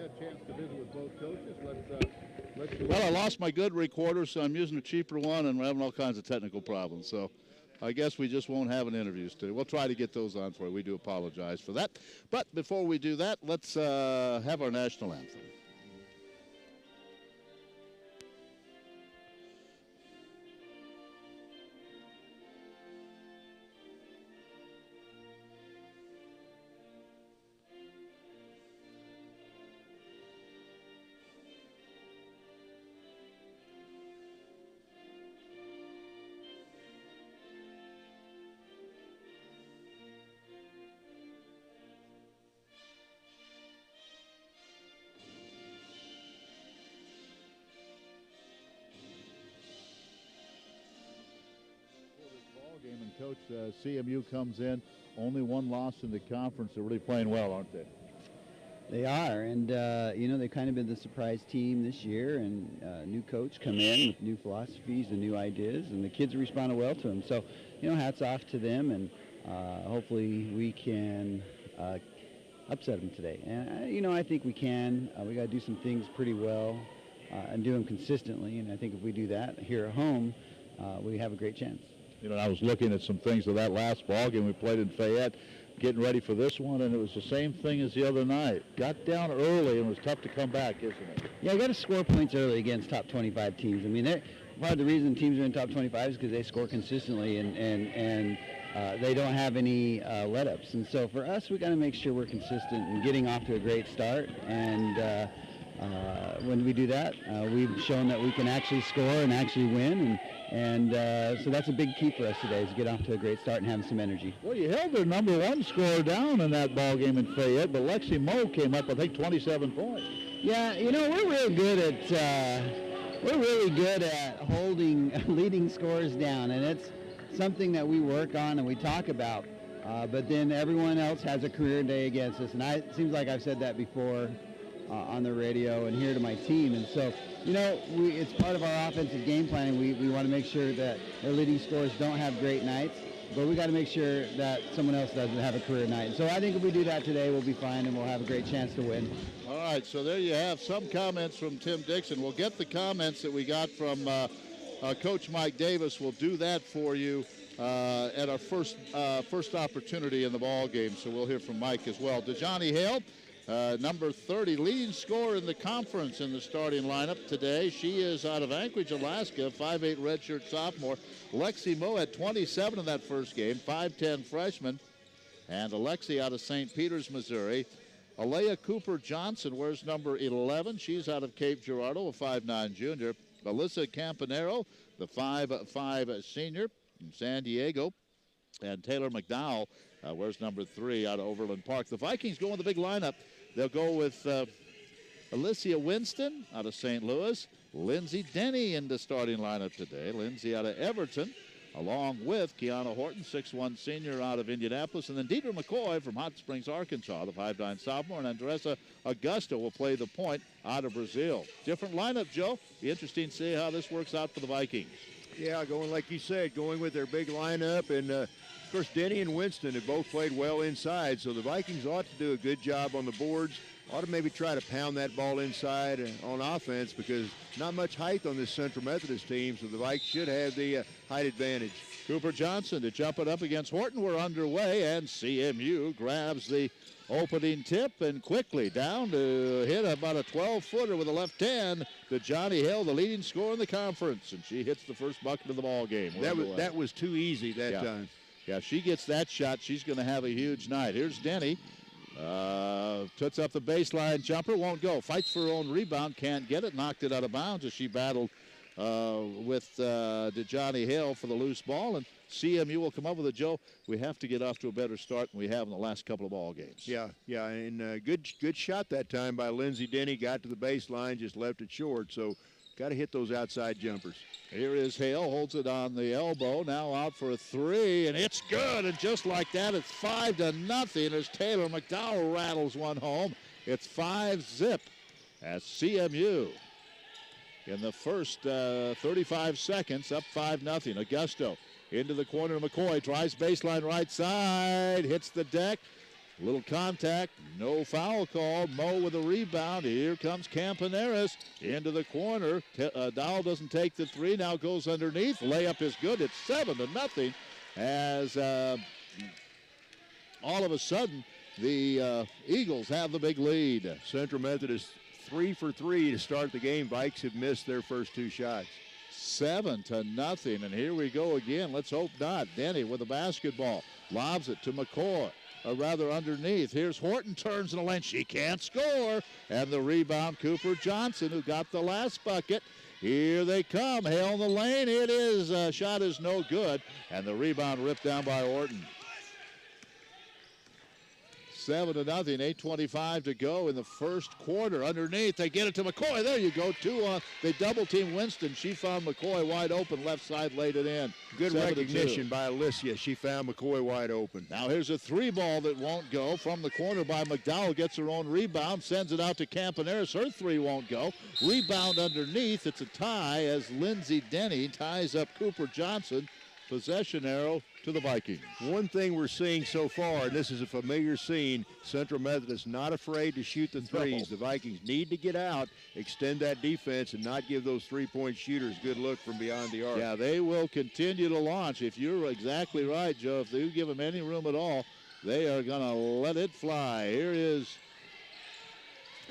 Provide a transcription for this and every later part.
had a chance to visit with both coaches. Well, I lost my good recorder, so I'm using a cheaper one, and we're having all kinds of technical problems. So I guess we just won't have an interviews today. We'll try to get those on for you. We do apologize for that. But before we do that, let's have our national anthem. Game, and Coach, CMU comes in, only one loss in the conference. They're really playing well, aren't they? They are, and they've kind of been the surprise team this year, and new coach come in with new philosophies and new ideas, and the kids responded well to them. So, hats off to them, and hopefully we can upset them today. And, I think we can. We got to do some things pretty well and do them consistently, and I think if we do that here at home, we have a great chance. I was looking at some things of that last ball game we played in Fayette, getting ready for this one, and it was the same thing as the other night. Got down early and it was tough to come back, isn't it? Yeah, you got to score points early against top 25 teams. I mean, part of the reason teams are in top 25 is because they score consistently and they don't have any let-ups. And so for us, we got to make sure we're consistent and getting off to a great start. And when we do that, we've shown that we can actually score and actually win. And so that's a big key for us today, is get off to a great start and have some energy. Well, you held their number one scorer down in that ball game in Fayette, but Lexi Moe came up, I think, 27 points. Yeah, we're really good at holding leading scores down, and it's something that we work on and we talk about. But then everyone else has a career day against us, and it seems like I've said that before on the radio and here to my team. And so, it's part of our offensive game planning. We want to make sure that our leading scorers don't have great nights, but we got to make sure that someone else doesn't have a career night. And so I think if we do that today, we'll be fine and we'll have a great chance to win. All right, so there you have some comments from Tim Dixon. We'll get the comments that we got from Coach Mike Davis. We'll do that for you at our first opportunity in the ball game. So we'll hear from Mike as well. DeJohnny Hale, number 30, leading scorer in the conference in the starting lineup today. She is out of Anchorage, Alaska, 5'8" redshirt sophomore. Lexi Moe had 27 in that first game, 5'10" freshman. And Alexi out of St. Peters, Missouri. Alea Cooper Johnson wears number 11. She's out of Cape Girardeau, a 5'9" junior. Alyssa Campanero, the 5'5" senior from San Diego. And Taylor McDowell wears number 3 out of Overland Park. The Vikings go in the big lineup. They'll go with Alicia Winston out of St. Louis. Lindsay Denny in the starting lineup today. Lindsay out of Everton, along with Kiana Horton, 6'1" senior out of Indianapolis. And then Deidre McCoy from Hot Springs, Arkansas, the 5'9" sophomore. And Andressa Augusto will play the point out of Brazil. Different lineup, Joe. Be interesting to see how this works out for the Vikings. Yeah, going like you said, going with their big lineup. And, of course, Denny and Winston have both played well inside, so the Vikings ought to do a good job on the boards. Ought to maybe try to pound that ball inside on offense, because not much height on this Central Methodist team, so the Vikes should have the height advantage. Cooper Johnson to jump it up against Horton. We're underway, and CMU grabs the opening tip and quickly down to hit about a 12-footer with a left hand to Johnny Hill, the leading scorer in the conference, and she hits the first bucket of the ball game. That was too easy that time. Yeah, she gets that shot, she's going to have a huge night. Here's Denny. Puts up the baseline jumper, won't go. Fights for her own rebound, can't get it. Knocked it out of bounds as she battled with DeJohnny Hill for the loose ball. And CMU will come up with it. Joe, we have to get off to a better start than we have in the last couple of ball games. Yeah, and good shot that time by Lindsay Denny. Got to the baseline, just left it short. So got to hit those outside jumpers. Here is Hale, holds it on the elbow, now out for a 3, and it's good. And just like that, it's 5-0 as Taylor McDowell rattles one home. It's 5-zip as CMU in the first 35 seconds, up 5-0. Augusto into the corner. McCoy tries baseline right side, hits the deck. Little contact, no foul call. Mo with a rebound. Here comes Campaneris into the corner. Dowell doesn't take the three, now goes underneath. Layup is good. It's 7-0 as all of a sudden the Eagles have the big lead. Central Methodist 3 for 3 to start the game. Vikes have missed their first 2 shots. 7-0, and here we go again. Let's hope not. Denny with the basketball. Lobs it to McCoy. Or rather underneath. Here's Horton, turns in the lane. She can't score. And the rebound, Cooper Johnson, who got the last bucket. Here they come. Hale in the lane. It is. Shot is no good. And the rebound ripped down by Horton. 7-0, 8:25 to go in the first quarter. Underneath, they get it to McCoy. There you go. 2 on. They double team Winston. She found McCoy wide open. Left side laid it in. Good recognition by Alicia. She found McCoy wide open. Now here's a 3 ball that won't go from the corner by McDowell. Gets her own rebound. Sends it out to Campaneris. Her 3 won't go. Rebound underneath. It's a tie as Lindsey Denny ties up Cooper Johnson. Possession arrow to the Vikings. One thing we're seeing so far, and this is a familiar scene, Central Methodist not afraid to shoot the threes. The Vikings need to get out, extend that defense, and not give those three-point shooters good look from beyond the arc. Yeah, they will continue to launch. If you're exactly right, Joe, if you give them any room at all, they are going to let it fly. Here is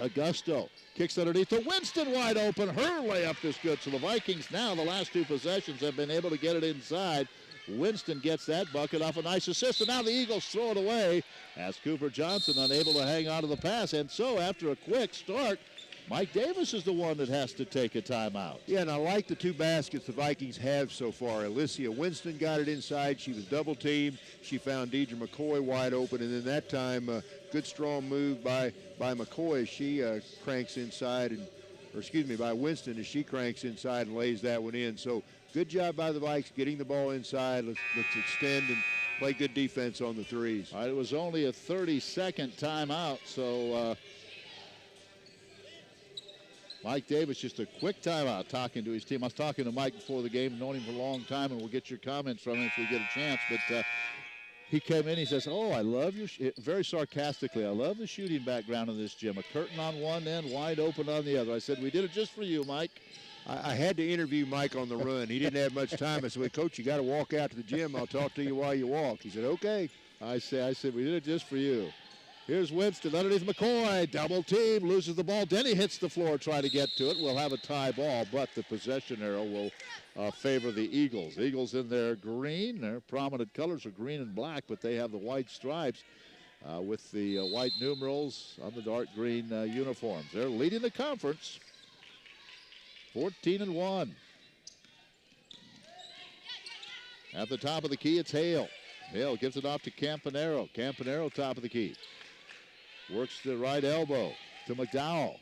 Augusto. Kicks underneath to Winston, wide open. Her layup is good. So the Vikings now, the last 2 possessions, have been able to get it inside. Winston gets that bucket off a nice assist, and now the Eagles throw it away as Cooper Johnson unable to hang on to the pass. And so after a quick start, Mike Davis is the one that has to take a timeout. Yeah, and I like the 2 baskets the Vikings have so far. Alicia Winston got it inside. She was double-teamed. She found Deidre McCoy wide open, and then that time, good strong move by McCoy as she cranks inside, by Winston as she cranks inside and lays that one in. So good job by the Vikes getting the ball inside. Let's extend and play good defense on the threes. All right, it was only a 30-second timeout, so Mike Davis, just a quick timeout talking to his team. I was talking to Mike before the game, known him for a long time, and we'll get your comments from him if we get a chance. But he came in, he says, oh, I love your, very sarcastically, I love the shooting background in this gym. A curtain on one end, wide open on the other. I said, we did it just for you, Mike. I had to interview Mike on the run. He didn't have much time. I said, well, Coach, you got to walk out to the gym. I'll talk to you while you walk. He said, okay. I said, we did it just for you. Here's Winston underneath McCoy. Double team, loses the ball. Denny hits the floor, try to get to it. We'll have a tie ball, but the possession arrow will favor the Eagles. Eagles in their green. Their prominent colors are green and black, but they have the white stripes with the white numerals on the dark green uniforms. They're leading the conference. 14-1. At the top of the key, it's Hale. Hale gives it off to Campanero. Campanero, top of the key. Works the right elbow to McDowell.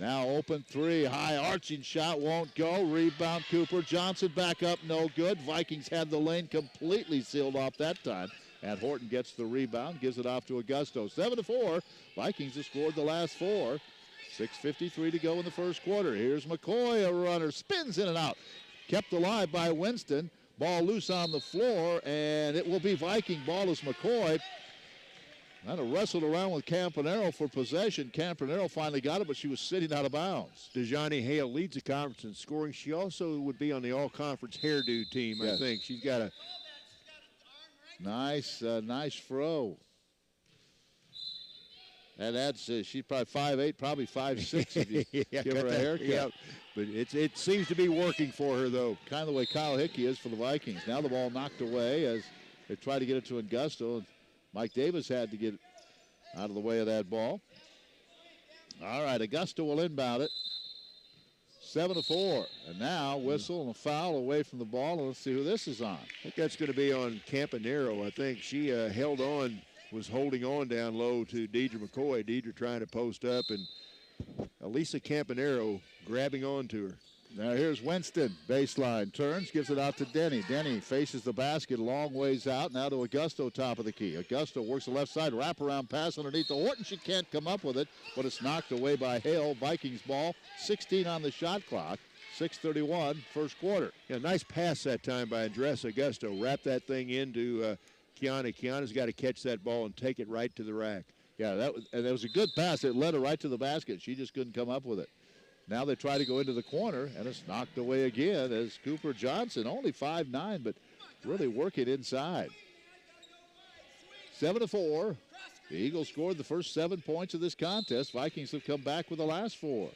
Now open 3, high arching shot, won't go. Rebound, Cooper Johnson back up, no good. Vikings had the lane completely sealed off that time. And Horton gets the rebound, gives it off to Augusto. 7-4, Vikings have scored the last 4. 6:53 to go in the first quarter. Here's McCoy, a runner, spins in and out. Kept alive by Winston. Ball loose on the floor, and it will be Viking ball as McCoy kind of wrestled around with Campanero for possession. Campanero finally got it, but she was sitting out of bounds. Dejani Hale leads the conference in scoring. She also would be on the all-conference hairdo team, yes. I think. She's got a nice throw. And that's, she's probably 5'8", probably 5'6", if you give her a haircut. Yeah. But it seems to be working for her, though. Kind of the way Kyle Hickey is for the Vikings. Now the ball knocked away as they try to get it to Augusto. Mike Davis had to get out of the way of that ball. All right, Augusto will inbound it. 7-4. And now whistle and a foul away from the ball. And let's see who this is on. I think that's going to be on Campanero. I think she held on, was holding on down low to Deidre McCoy. Deidre trying to post up, and Elisa Campanero grabbing onto her. Now here's Winston, baseline, turns, gives it out to Denny. Denny faces the basket, long ways out, now to Augusto, top of the key. Augusto works the left side, wraparound pass underneath the Horton. She can't come up with it, but it's knocked away by Hale. Vikings ball, 16 on the shot clock, 6:31, first quarter. Yeah, nice pass that time by Andres Augusto. Wrapped that thing into Kiana. Kiana's got to catch that ball and take it right to the rack. Yeah, that was a good pass. It led her right to the basket. She just couldn't come up with it. Now they try to go into the corner, and it's knocked away again as Cooper Johnson, only 5'9", but really work it inside. 7-4. The Eagles scored the first 7 points of this contest. Vikings have come back with the last 4.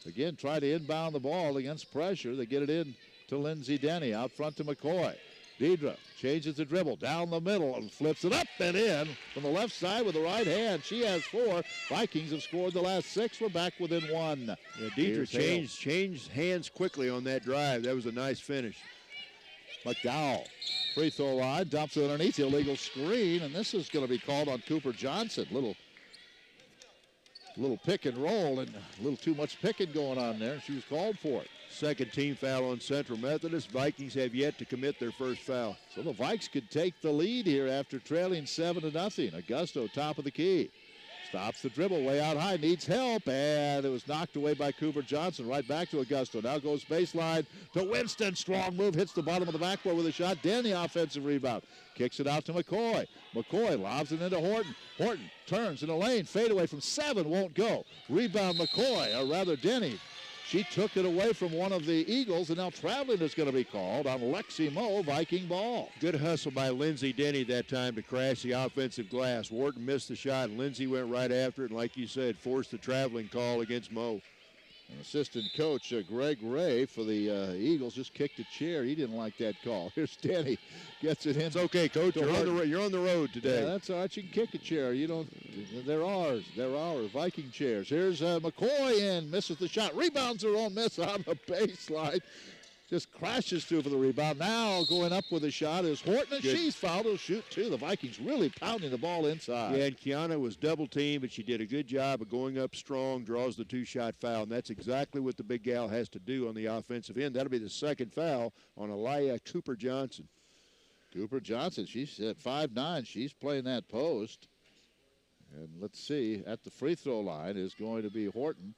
Again, try to inbound the ball against pressure. They get it in to Lindsey Denny. Out front to McCoy. Deidre changes the dribble down the middle and flips it up and in from the left side with the right hand. She has 4. Vikings have scored the last 6. We're back within 1. Yeah, Deidre changed hands quickly on that drive. That was a nice finish. McDowell, free throw line, dumps it underneath the illegal screen, and this is going to be called on Cooper Johnson. Little pick and roll and a little too much picking going on there. She was called for it. Second team foul on Central Methodist. Vikings have yet to commit their first foul. So the Vikes could take the lead here after trailing 7-0. Augusto, top of the key. Stops the dribble way out high, needs help, and it was knocked away by Cooper Johnson. Right back to Augusto. Now goes baseline to Winston. Strong move, hits the bottom of the backboard with a shot. Denny, offensive rebound. Kicks it out to McCoy. McCoy lobs it into Horton. Horton turns in a lane. Fade away from 7, won't go. Rebound McCoy, or rather Denny. She took it away from one of the Eagles, and now traveling is going to be called on Lexi Moe, Viking ball. Good hustle by Lindsey Denny that time to crash the offensive glass. Wharton missed the shot, and Lindsey went right after it, and like you said, forced the traveling call against Moe. And assistant coach Greg Ray for the Eagles just kicked a chair. He didn't like that call. Here's Denny, gets it in. It's okay, Coach. You're on the road today. Yeah, that's all right. You can kick a chair. You don't. They're ours. They're ours. Viking chairs. Here's McCoy in, misses the shot. Rebounds her own miss on the baseline. Just crashes through for the rebound. Now going up with a shot is Horton, and she's fouled. He'll shoot 2. The Vikings really pounding the ball inside. Yeah, and Kiana was double teamed, but she did a good job of going up strong, draws the 2-shot foul, and that's exactly what the big gal has to do on the offensive end. That'll be the second foul on Aliyah Cooper Johnson. Cooper Johnson, she's at 5'9". She's playing that post. And let's see, at the free throw line is going to be Horton,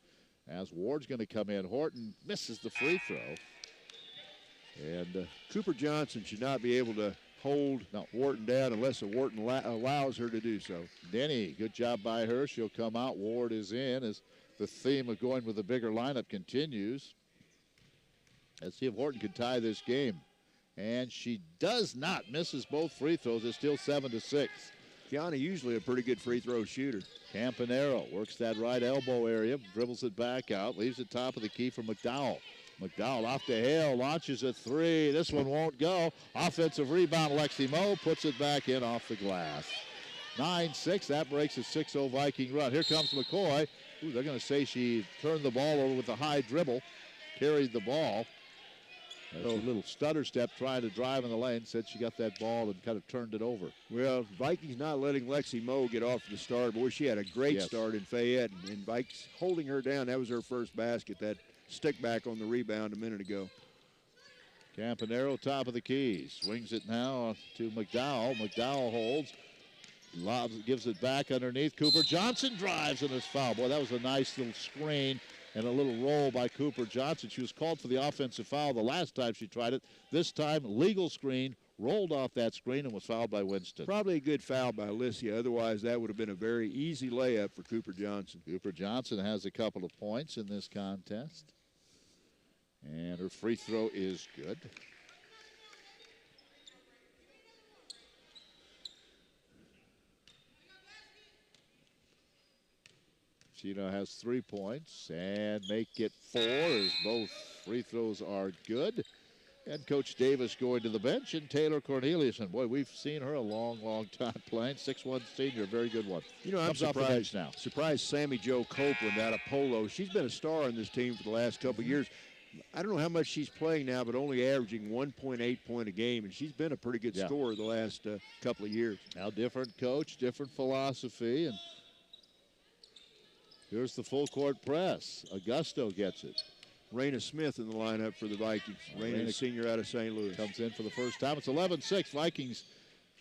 as Ward's going to come in. Horton misses the free throw. And Cooper Johnson should not be able to hold Wharton down unless Wharton allows her to do so. Denny, good job by her. She'll come out. Ward is in as the theme of going with the bigger lineup continues. Let's see if Wharton can tie this game. And she does not. Misses both free throws. It's still 7-6. Kiana usually a pretty good free throw shooter. Campanero works that right elbow area, dribbles it back out, leaves it top of the key for McDowell. McDowell off to Hale, launches a 3. This one won't go. Offensive rebound, Lexi Moe puts it back in off the glass. 9-6, that breaks a 6-0 Viking run. Here comes McCoy. Ooh, they're going to say she turned the ball over with a high dribble, carried the ball. A little stutter step trying to drive in the lane, said she got that ball and kind of turned it over. Well, Vikings not letting Lexi Moe get off the start. Boy, she had a great start in Fayette, and Vikes holding her down. That was her first basket, that stick back on the rebound a minute ago. Campanero, top of the key. Swings it now to McDowell. McDowell holds. Lobs, gives it back underneath. Cooper Johnson drives and is fouled. Boy, that was a nice little screen and a little roll by Cooper Johnson. She was called for the offensive foul the last time she tried it. This time, legal screen, rolled off that screen and was fouled by Winston. Probably a good foul by Alicia. Otherwise, that would have been a very easy layup for Cooper Johnson. Cooper Johnson has a couple of points in this contest. And her free throw is good. She now has 3 points and make it 4 as both free throws are good. And Coach Davis going to the bench, and Taylor Cornelius. And boy, we've seen her a long, long time playing. 6'1" senior, a very good one. You know, I'm surprised now. Surprised Sammy Jo Copeland out of Polo. She's been a star on this team for the last couple of years. I don't know how much she's playing now, but only averaging 1.8 points a game, and she's been a pretty good scorer the last couple of years. Now different coach, different philosophy, and here's the full court press. Augusto gets it. Raina Smith in the lineup for the Vikings. Raina, senior out of St. Louis. Comes in for the first time. It's 11-6. Vikings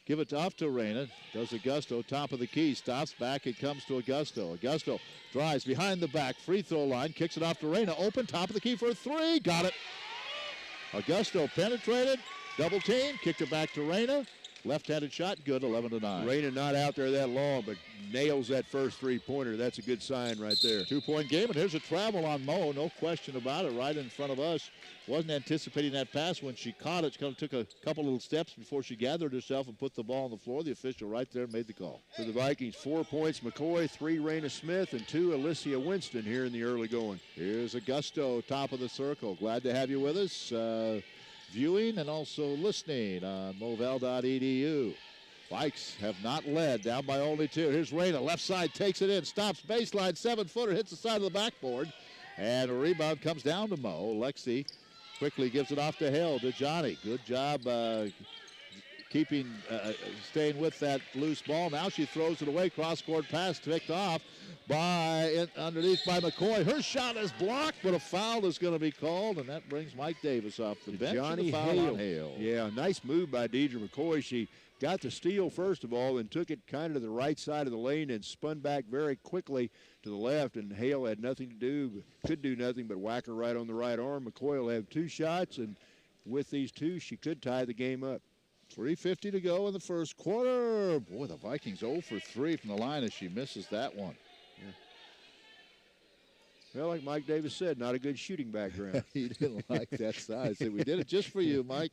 give it off to Raina. Does Augusto, top of the key. Stops back. It comes to Augusto. Augusto drives behind the back. Free throw line. Kicks it off to Raina. Open, top of the key for a 3. Got it. Augusto penetrated. Double team. Kicked it back to Raina. Left-handed shot, good, 11-9. Reyna not out there that long, but nails that first three-pointer. That's a good sign right there. 2-point game, and here's a travel on Mo, no question about it, right in front of us. Wasn't anticipating that pass. When she caught it, she kind of took a couple little steps before she gathered herself and put the ball on the floor. The official right there made the call. For the Vikings, 4 points McCoy, 3 Reyna Smith, and 2 Alicia Winston here in the early going. Here's Augusto, top of the circle. Glad to have you with us. Viewing and also listening on movell.edu. Vikes have not led, down by only 2. Here's Reyna, left side, takes it in, stops, baseline, 7-footer, hits the side of the backboard, and a rebound comes down to Mo. Lexi quickly gives it off to Hale, to Johnny. Good job staying with that loose ball. Now she throws it away, cross-court pass picked off underneath by McCoy. Her shot is blocked, but a foul is going to be called, and that brings Mike Davis off the bench. Johnny Hale. Yeah, nice move by Deidre McCoy. She got the steal first of all and took it kind of to the right side of the lane and spun back very quickly to the left, and Hale had nothing to do, could do nothing but whack her right on the right arm. McCoy will have 2 shots, and with these 2, she could tie the game up. 3:50 to go in the first quarter. Boy, the Vikings 0 for 3 from the line as she misses that one. Well, like Mike Davis said, not a good shooting background. He didn't like that size. We did it just for you, Mike.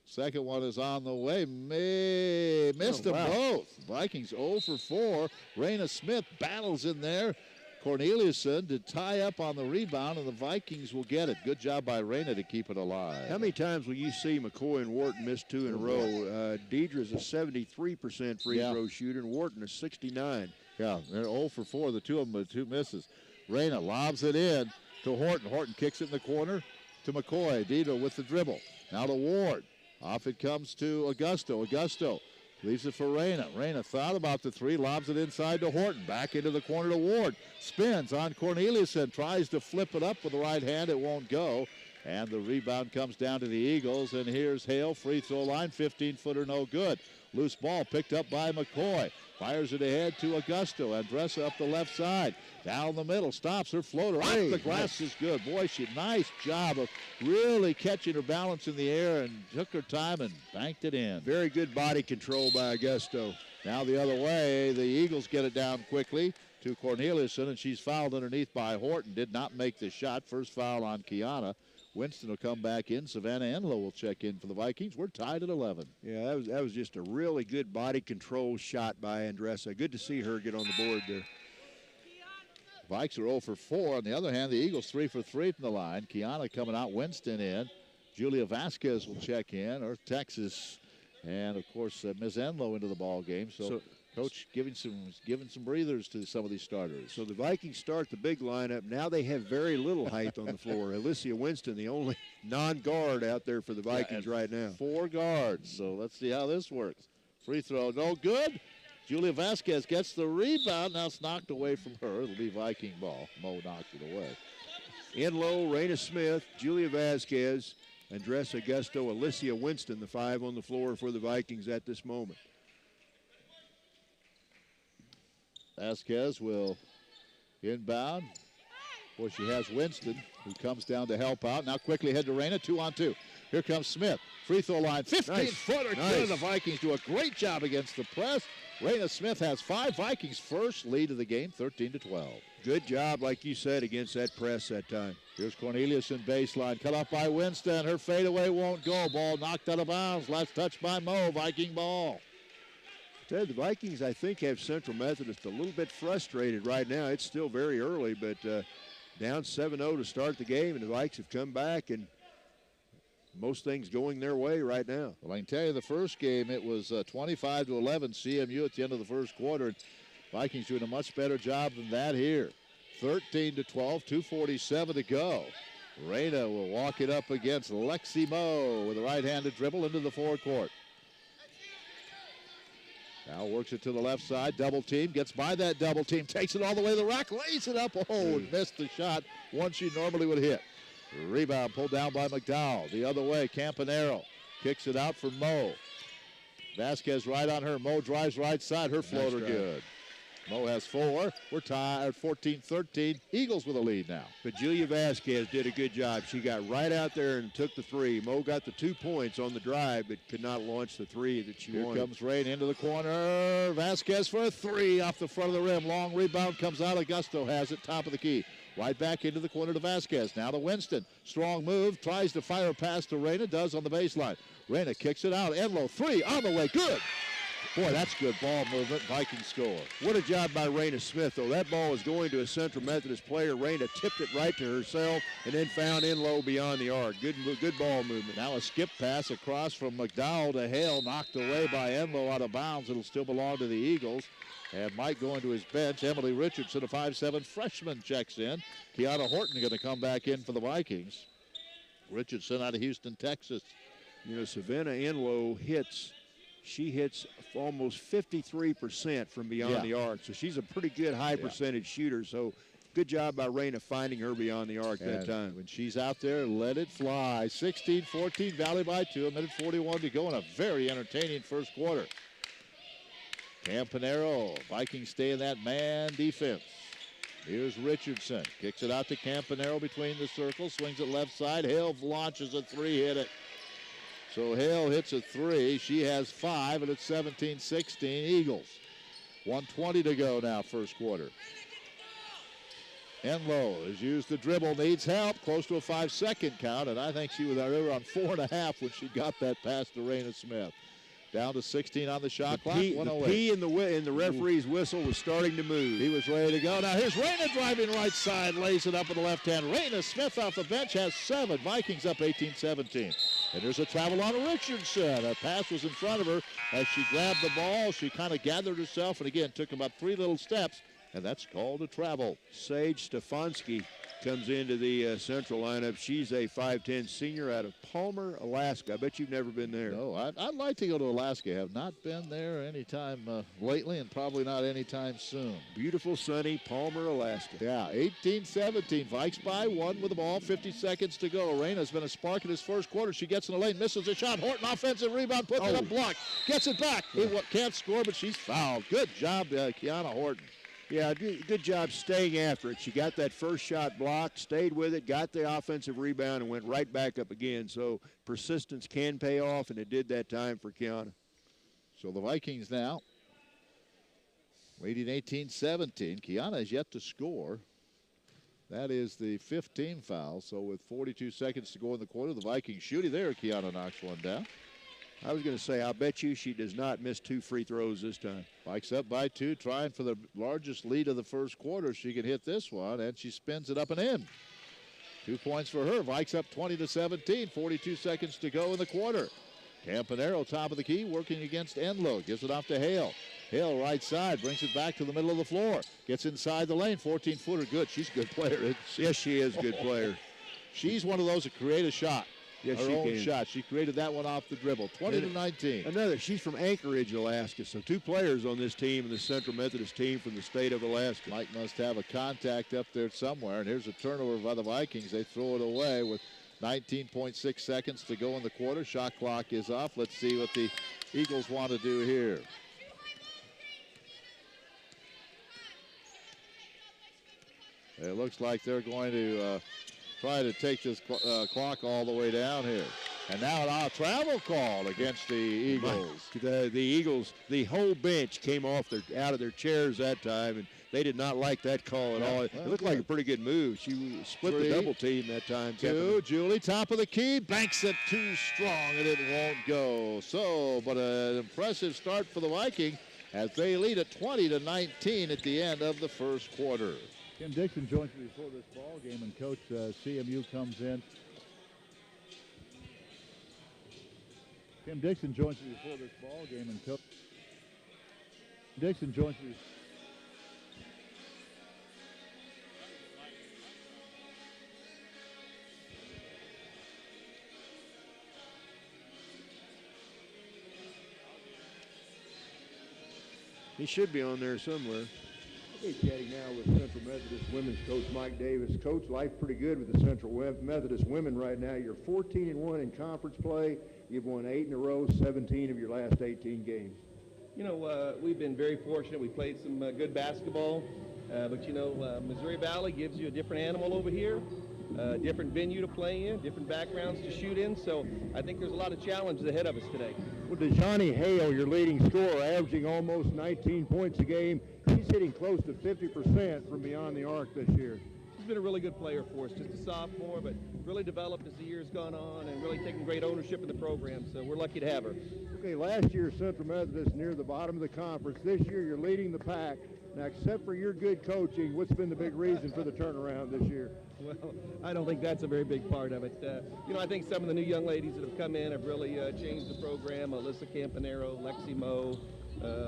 Second one is on the way. Missed them both. Vikings 0 for 4. Reyna Smith battles in there. Corneliuson to tie up on the rebound, and the Vikings will get it. Good job by Reyna to keep it alive. How many times will you see McCoy and Wharton miss 2 in a row? Deidre's a 73% free throw shooter, and Wharton is 69. Yeah, they're 0 for 4. The two of them with 2 misses. Reyna lobs it in to Horton. Horton kicks it in the corner to McCoy. Deidre with the dribble. Now to Ward. Off it comes to Augusto. Augusto leaves it for Reyna. Reyna thought about the 3, lobs it inside to Horton. Back into the corner to Ward. Spins on Corneliuson. Tries to flip it up with the right hand. It won't go. And the rebound comes down to the Eagles. And here's Hale, free throw line. 15-footer, no good. Loose ball picked up by McCoy. Fires it ahead to Augusto. Andressa up the left side. Down the middle. Stops her floater. Off the glass is good. Boy, nice job of really catching her balance in the air and took her time and banked it in. Very good body control by Augusto. Now the other way. The Eagles get it down quickly to Corneliuson, and she's fouled underneath by Horton. Did not make the shot. First foul on Kiana. Winston will come back in. Savannah Enlow will check in for the Vikings. We're tied at 11. Yeah, that was just a really good body control shot by Andressa. Good to see her get on the board there. Vikes are 0 for 4. On the other hand, the Eagles 3 for 3 from the line. Kiana coming out, Winston in. Julia Vasquez will check in, or Texas. And, of course, Ms. Enlow into the ball game. So Coach giving some breathers to some of these starters. So the Vikings start the big lineup. Now they have very little height on the floor. Alicia Winston, the only non-guard out there for the Vikings right now. 4 guards. So let's see how this works. Free throw, no good. Julia Vasquez gets the rebound. Now it's knocked away from her. It'll be Viking ball. Mo knocked it away. Enlow, Reyna Smith, Julia Vasquez, Andressa Augusto, Alicia Winston, the 5 on the floor for the Vikings at this moment. Vasquez will inbound. Boy, she has Winston, who comes down to help out. Now quickly head to Reyna, 2-on-2. Here comes Smith. Free throw line, 15-footer. Nice. Good. The Vikings do a great job against the press. Reyna Smith has 5. Vikings first lead of the game, 13-12. Good job, like you said, against that press that time. Here's Corneliuson baseline. Cut off by Winston. Her fadeaway won't go. Ball knocked out of bounds. Last touch by Mo. Viking ball. Ted, the Vikings, I think, have Central Methodist a little bit frustrated right now. It's still very early, but down 7-0 to start the game, and the Vikes have come back, and most things going their way right now. Well, I can tell you the first game, it was 25-11 CMU at the end of the first quarter. Vikings doing a much better job than that here. 13-12, 2:47 to go. Reyna will walk it up against Lexi Moe with a right-handed dribble into the forecourt. Now works it to the left side, double team, gets by that double team, takes it all the way to the rack, lays it up, and missed the shot, one she normally would hit. Rebound pulled down by McDowell. The other way, Campanero kicks it out for Moe. Vasquez right on her. Moe drives right side, her floater good. Mo has 4. We're tied at 14-13. Eagles with a lead now. But Julia Vasquez did a good job. She got right out there and took the 3. Mo got the 2 points on the drive, but could not launch the 3 that she wanted. Here comes Rain into the corner. Vasquez for a 3 off the front of the rim. Long rebound comes out. Augusto has it, top of the key. Right back into the corner to Vasquez. Now to Winston. Strong move. Tries to fire a pass to Reyna. Does on the baseline. Reyna kicks it out. Enlow, 3 on the way. Good. Boy, that's good ball movement. Vikings score. What a job by Reyna Smith, though. That ball was going to a Central Methodist player. Reyna tipped it right to herself and then found Enlow beyond the arc. Good ball movement. Now a skip pass across from McDowell to Hale. Knocked away by Enlow out of bounds. It'll still belong to the Eagles. And Mike going to his bench. Emily Richardson, a 5'7" freshman, checks in. Kiana Horton going to come back in for the Vikings. Richardson out of Houston, Texas. You know, Savannah Enlow hits. She hits almost 53% from beyond the arc. So she's a pretty good high percentage shooter. So good job by Reyna finding her beyond the arc that time. When she's out there, let it fly. 16-14, Valley by 2. 1:41 to go in a very entertaining first quarter. Campanero, Vikings stay in that man defense. Here's Richardson. Kicks it out to Campanero between the circles. Swings it left side. Hale launches a 3, hit it. So Hale hits a 3. She has 5, and it's 17-16 Eagles. 1:20 to go now, first quarter. Enlow has used the dribble, needs help, close to a 5-second count, and I think she was on 4.5 when she got that pass to Reyna Smith. Down to 16 on the shot clock. The P in the referee's whistle was starting to move. He was ready to go. Now here's Reyna driving right side, lays it up with the left hand. Reyna Smith off the bench has 7. Vikings up 18-17. And there's a travel on Richardson. A pass was in front of her. As she grabbed the ball, she kind of gathered herself and again took about 3 little steps, and that's called a travel. Sage Stefanski comes into the Central lineup. She's a 5'10" senior out of Palmer, Alaska. I bet you've never been there. No, I'd like to go to Alaska. Have not been there anytime lately and probably not anytime soon. Beautiful, sunny Palmer, Alaska. Yeah, 18-17. Vikes by 1 with the ball. 50 seconds to go. Reyna's been a spark in his first quarter. She gets in the lane, misses a shot. Horton offensive rebound, puts it up, blocked. Gets it back. He can't score, but she's fouled. Good job, Kiana Horton. Yeah, good job staying after it. She got that first shot blocked, stayed with it, got the offensive rebound, and went right back up again. So persistence can pay off, and it did that time for Kiana. So the Vikings now leading 18-17. Kiana has yet to score. That is the 15th foul. So with 42 seconds to go in the quarter, the Vikings shooting there. Kiana knocks one down. I was going to say, I'll bet you she does not miss 2 free throws this time. Vikes up by 2, trying for the largest lead of the first quarter. She can hit this one, and she spins it up and in. 2 points for her. Vikes up 20-17. 42 seconds to go in the quarter. Campanero, top of the key, working against Enlow. Gives it off to Hale. Hale, right side, brings it back to the middle of the floor. Gets inside the lane. 14-footer, good. She's a good player. Yes, she is a good player. She's one of those that create a shot. Yes, her own shot. She created that one off the dribble. 20-19. She's from Anchorage, Alaska. So 2 players on this team and the Central Methodist team from the state of Alaska. Mike must have a contact up there somewhere. And here's a turnover by the Vikings. They throw it away with 19.6 seconds to go in the quarter. Shot clock is off. Let's see what the Eagles want to do here. It looks like they're going to try to take this clock all the way down here. And now a travel call against the Eagles. The Eagles, the whole bench came out of their chairs that time, and they did not like that call at all. It looked like a pretty good move. She split the double team that time. 2, Julie, top of the key, banks it too strong, and it won't go. So, but an impressive start for the Vikings as they lead at 20-19 at the end of the first quarter. Tim Dixon joins me before this ball game, and Coach CMU comes in. Tim Dixon joins me before this ball game, and Coach Dixon joins me. He should be on there somewhere. We're chatting now with Central Methodist women's coach Mike Davis. Coach, life pretty good with the Central Methodist women right now. You're 14-1 in conference play. You've won 8 in a row, 17 of your last 18 games. We've been very fortunate. We played some good basketball, but Missouri Valley gives you a different animal over here, different venue to play in, different backgrounds to shoot in. So I think there's a lot of challenges ahead of us today. Well, DeJohnny Hale, your leading scorer, averaging almost 19 points a game. He's hitting close to 50% from beyond the arc this year. She's been a really good player for us, just a sophomore, but really developed as the year's gone on and really taken great ownership of the program, so we're lucky to have her. Okay, last year Central Methodist near the bottom of the conference. This year you're leading the pack. Now, except for your good coaching, what's been the big reason for the turnaround this year? Well, I don't think that's a very big part of it. I think some of the new young ladies that have come in have really changed the program. Alyssa Campanero, Lexi Moe,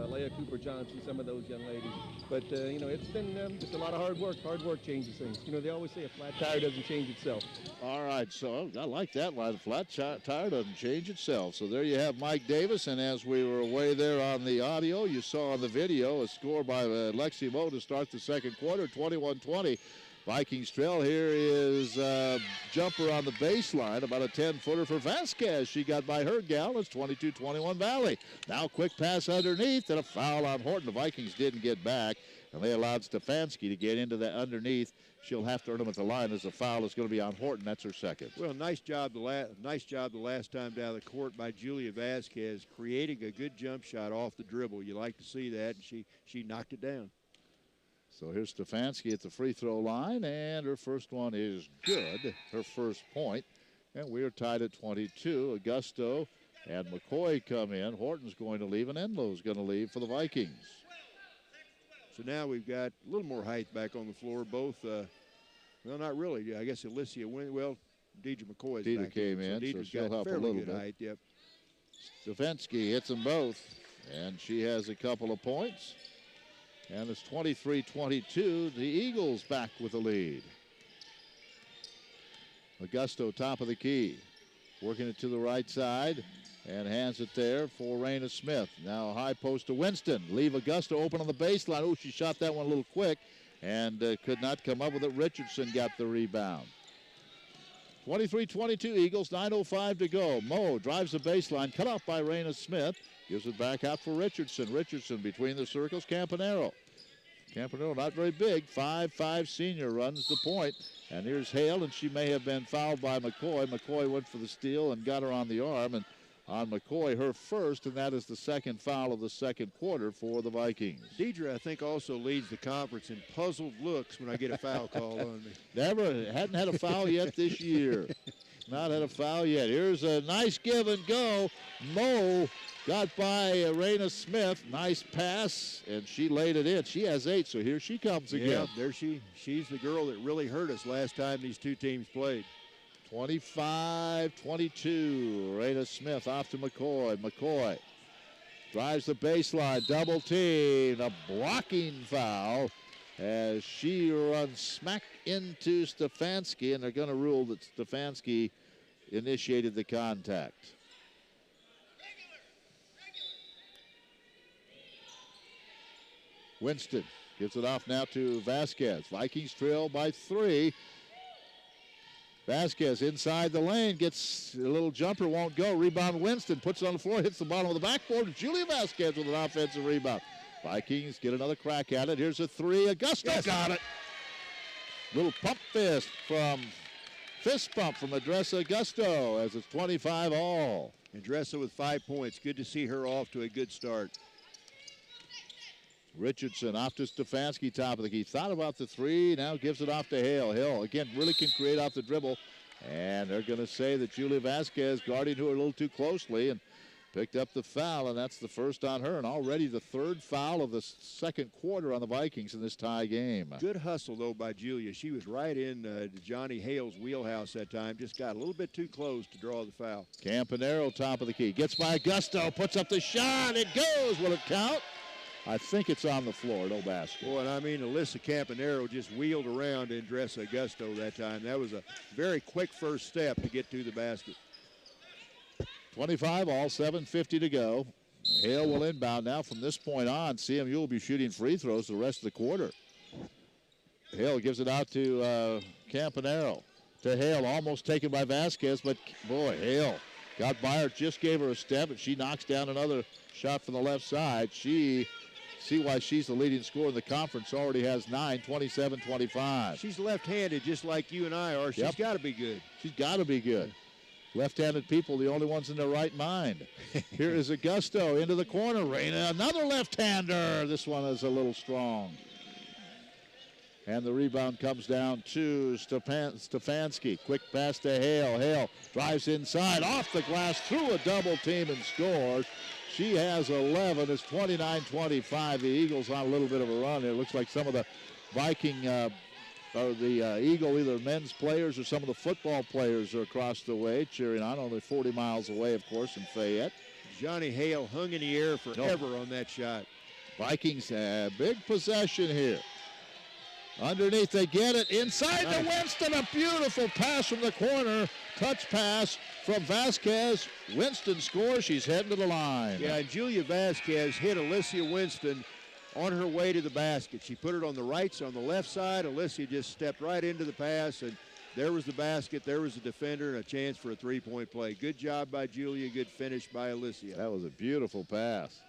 Leah Cooper-Johnson, some of those young ladies. But, it's been just a lot of hard work. Hard work changes things. They always say a flat tire doesn't change itself. All right, so I like that line. A flat tire doesn't change itself. So there you have Mike Davis, and as we were away there on the audio, you saw on the video a score by Lexi Moe to start the second quarter, 21-20. Vikings trail. Here is jumper on the baseline, about a 10-footer for Vasquez. She got by her gal. It's 22-21 Valley. Now quick pass underneath and a foul on Horton. The Vikings didn't get back, and they allowed Stefanski to get into that underneath. She'll have to earn them at the line as the foul is going to be on Horton. That's her second. Well, nice job the last time down the court by Julia Vasquez, creating a good jump shot off the dribble. You like to see that, and she knocked it down. So here's Stefanski at the free throw line, and her first one is good, her first point. And we are tied at 22. Augusto and McCoy come in. Horton's going to leave, and Enlow's going to leave for the Vikings. So now we've got a little more height back on the floor. Both, well, not really. I guess Alicia went. Well, Deidre McCoy's Deidre back came in, so she'll help a little bit. Height, yep. Stefanski hits them both, and she has a couple of points. And it's 23-22. The Eagles back with the lead. Augusto, top of the key. Working it to the right side and hands it there for Raina Smith. Now a high post to Winston. Leave Augusto open on the baseline. Oh, she shot that one a little quick and could not come up with it. Richardson got the rebound. 23-22 Eagles, 9:05 to go. Moe drives the baseline, cut off by Raina Smith. Gives it back out for Richardson. Richardson between the circles, Campanero. Campanero not very big, 5'5" senior, runs the point. And here's Hale, and she may have been fouled by McCoy. McCoy went for the steal and got her on the arm. And on McCoy, her first, and that is the second foul of the second quarter for the Vikings. Deidre, I think, also leads the conference in puzzled looks when I get a foul call on me. Hadn't had a foul yet this year. Not had a foul yet. Here's a nice give and go. Moe got by Raina Smith. Nice pass, and she laid it in. She has 8, so here she comes again. Yeah, there she's the girl that really hurt us last time these two teams played. 25-22. Raina Smith off to McCoy. McCoy drives the baseline, double team, a blocking foul as she runs smack into Stefanski, and they're going to rule that Stefanski initiated the contact. Winston gives it off now to Vasquez. Vikings trail by 3. Vasquez inside the lane, gets a little jumper, won't go. Rebound Winston, puts it on the floor, hits the bottom of the backboard. Julia Vasquez with an offensive rebound. Vikings get another crack at it. Here's a 3. Augusto got it. Little fist pump from Adressa Augusto as it's 25 all. Adressa with 5 points. Good to see her off to a good start. Richardson off to Stefanski, top of the key. Thought about the 3, now gives it off to Hale. Hale, again, really can create off the dribble. And they're going to say that Julia Vasquez guarding her a little too closely and picked up the foul, and that's the first on her. And already the 3rd foul of the second quarter on the Vikings in this tie game. Good hustle, though, by Julia. She was right in Johnny Hale's wheelhouse that time. Just got a little bit too close to draw the foul. Campanero, top of the key. Gets by Augusto, puts up the shot. It goes. Will it count? I think it's on the floor, no basket. Boy, and I mean, Alyssa Campanero just wheeled around and dressed Augusto that time. That was a very quick first step to get to the basket. 25 all, 7:50 to go. Hale will inbound now. From this point on, CMU will be shooting free throws the rest of the quarter. Hale gives it out to Campanero. To Hale, almost taken by Vasquez, but boy, Hale Got by her, just gave her a step, and she knocks down another shot from the left side. See why she's the leading scorer in the conference. Already has 9, 27-25. She's left-handed just like you and I are. She's got to be good. She's got to be good. Left-handed people, the only ones in their right mind. Here is Augusto into the corner. Reyna, another left-hander. This one is a little strong. And the rebound comes down to Stefanski. Quick pass to Hale. Hale drives inside, off the glass, through a double team and scores. She has 11. It's 29-25. The Eagles on a little bit of a run. It looks like some of the Viking or the Eagle, either men's players or some of the football players are across the way cheering on. Only 40 miles away, of course, in Fayette. Johnny Hale hung in the air forever on that shot. Vikings big possession here. Underneath, they get it inside to Winston. A beautiful pass from the corner. Touch pass from Vasquez. Winston scores. She's heading to the line. Yeah, and Julia Vasquez hit Alicia Winston on her way to the basket. She put it on the left side. Alicia just stepped right into the pass, and there was the basket. There was the defender and a chance for a three-point play. Good job by Julia. Good finish by Alicia. That was a beautiful pass.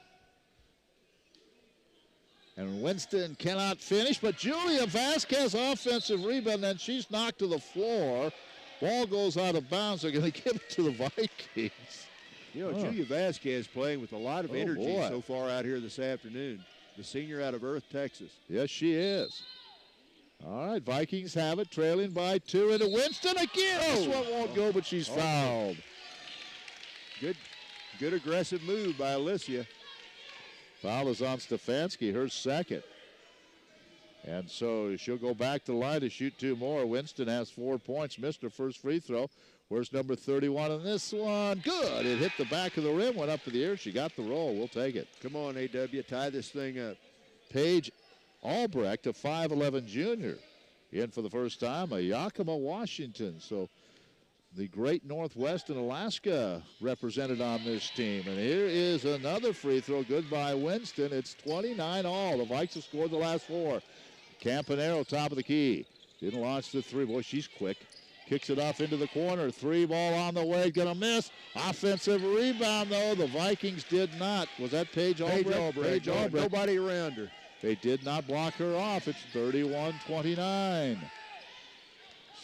And Winston cannot finish, but Julia Vasquez, offensive rebound, and she's knocked to the floor. Ball goes out of bounds. They're going to give it to the Vikings. You know, Julia Vasquez playing with a lot of energy so far out here this afternoon. The senior out of Earth, Texas. Yes, she is. All right, Vikings have it, trailing by 2 into Winston again. This one won't go, but she's fouled. Good aggressive move by Alicia. Foul is on Stefanski, her second. And so she'll go back to the line to shoot 2 more. Winston has 4 points, missed her first free throw. Where's number 31 on this one? Good. It hit the back of the rim, went up to the air. She got the roll. We'll take it. Come on, A.W., tie this thing up. Paige Albrecht, a 5'11 junior, in for the first time, a Yakima, Washington. So the great Northwest and Alaska represented on this team. And here is another free throw. Good by Winston. It's 29 all. The Vikes have scored the last 4. Campanero, top of the key. Didn't launch the 3. Boy, she's quick. Kicks it off into the corner. 3 ball on the way. Gonna miss. Offensive rebound, though. The Vikings did not. Was that Paige Albrecht? Paige Albrecht. Nobody around her. They did not block her off. It's 31-29.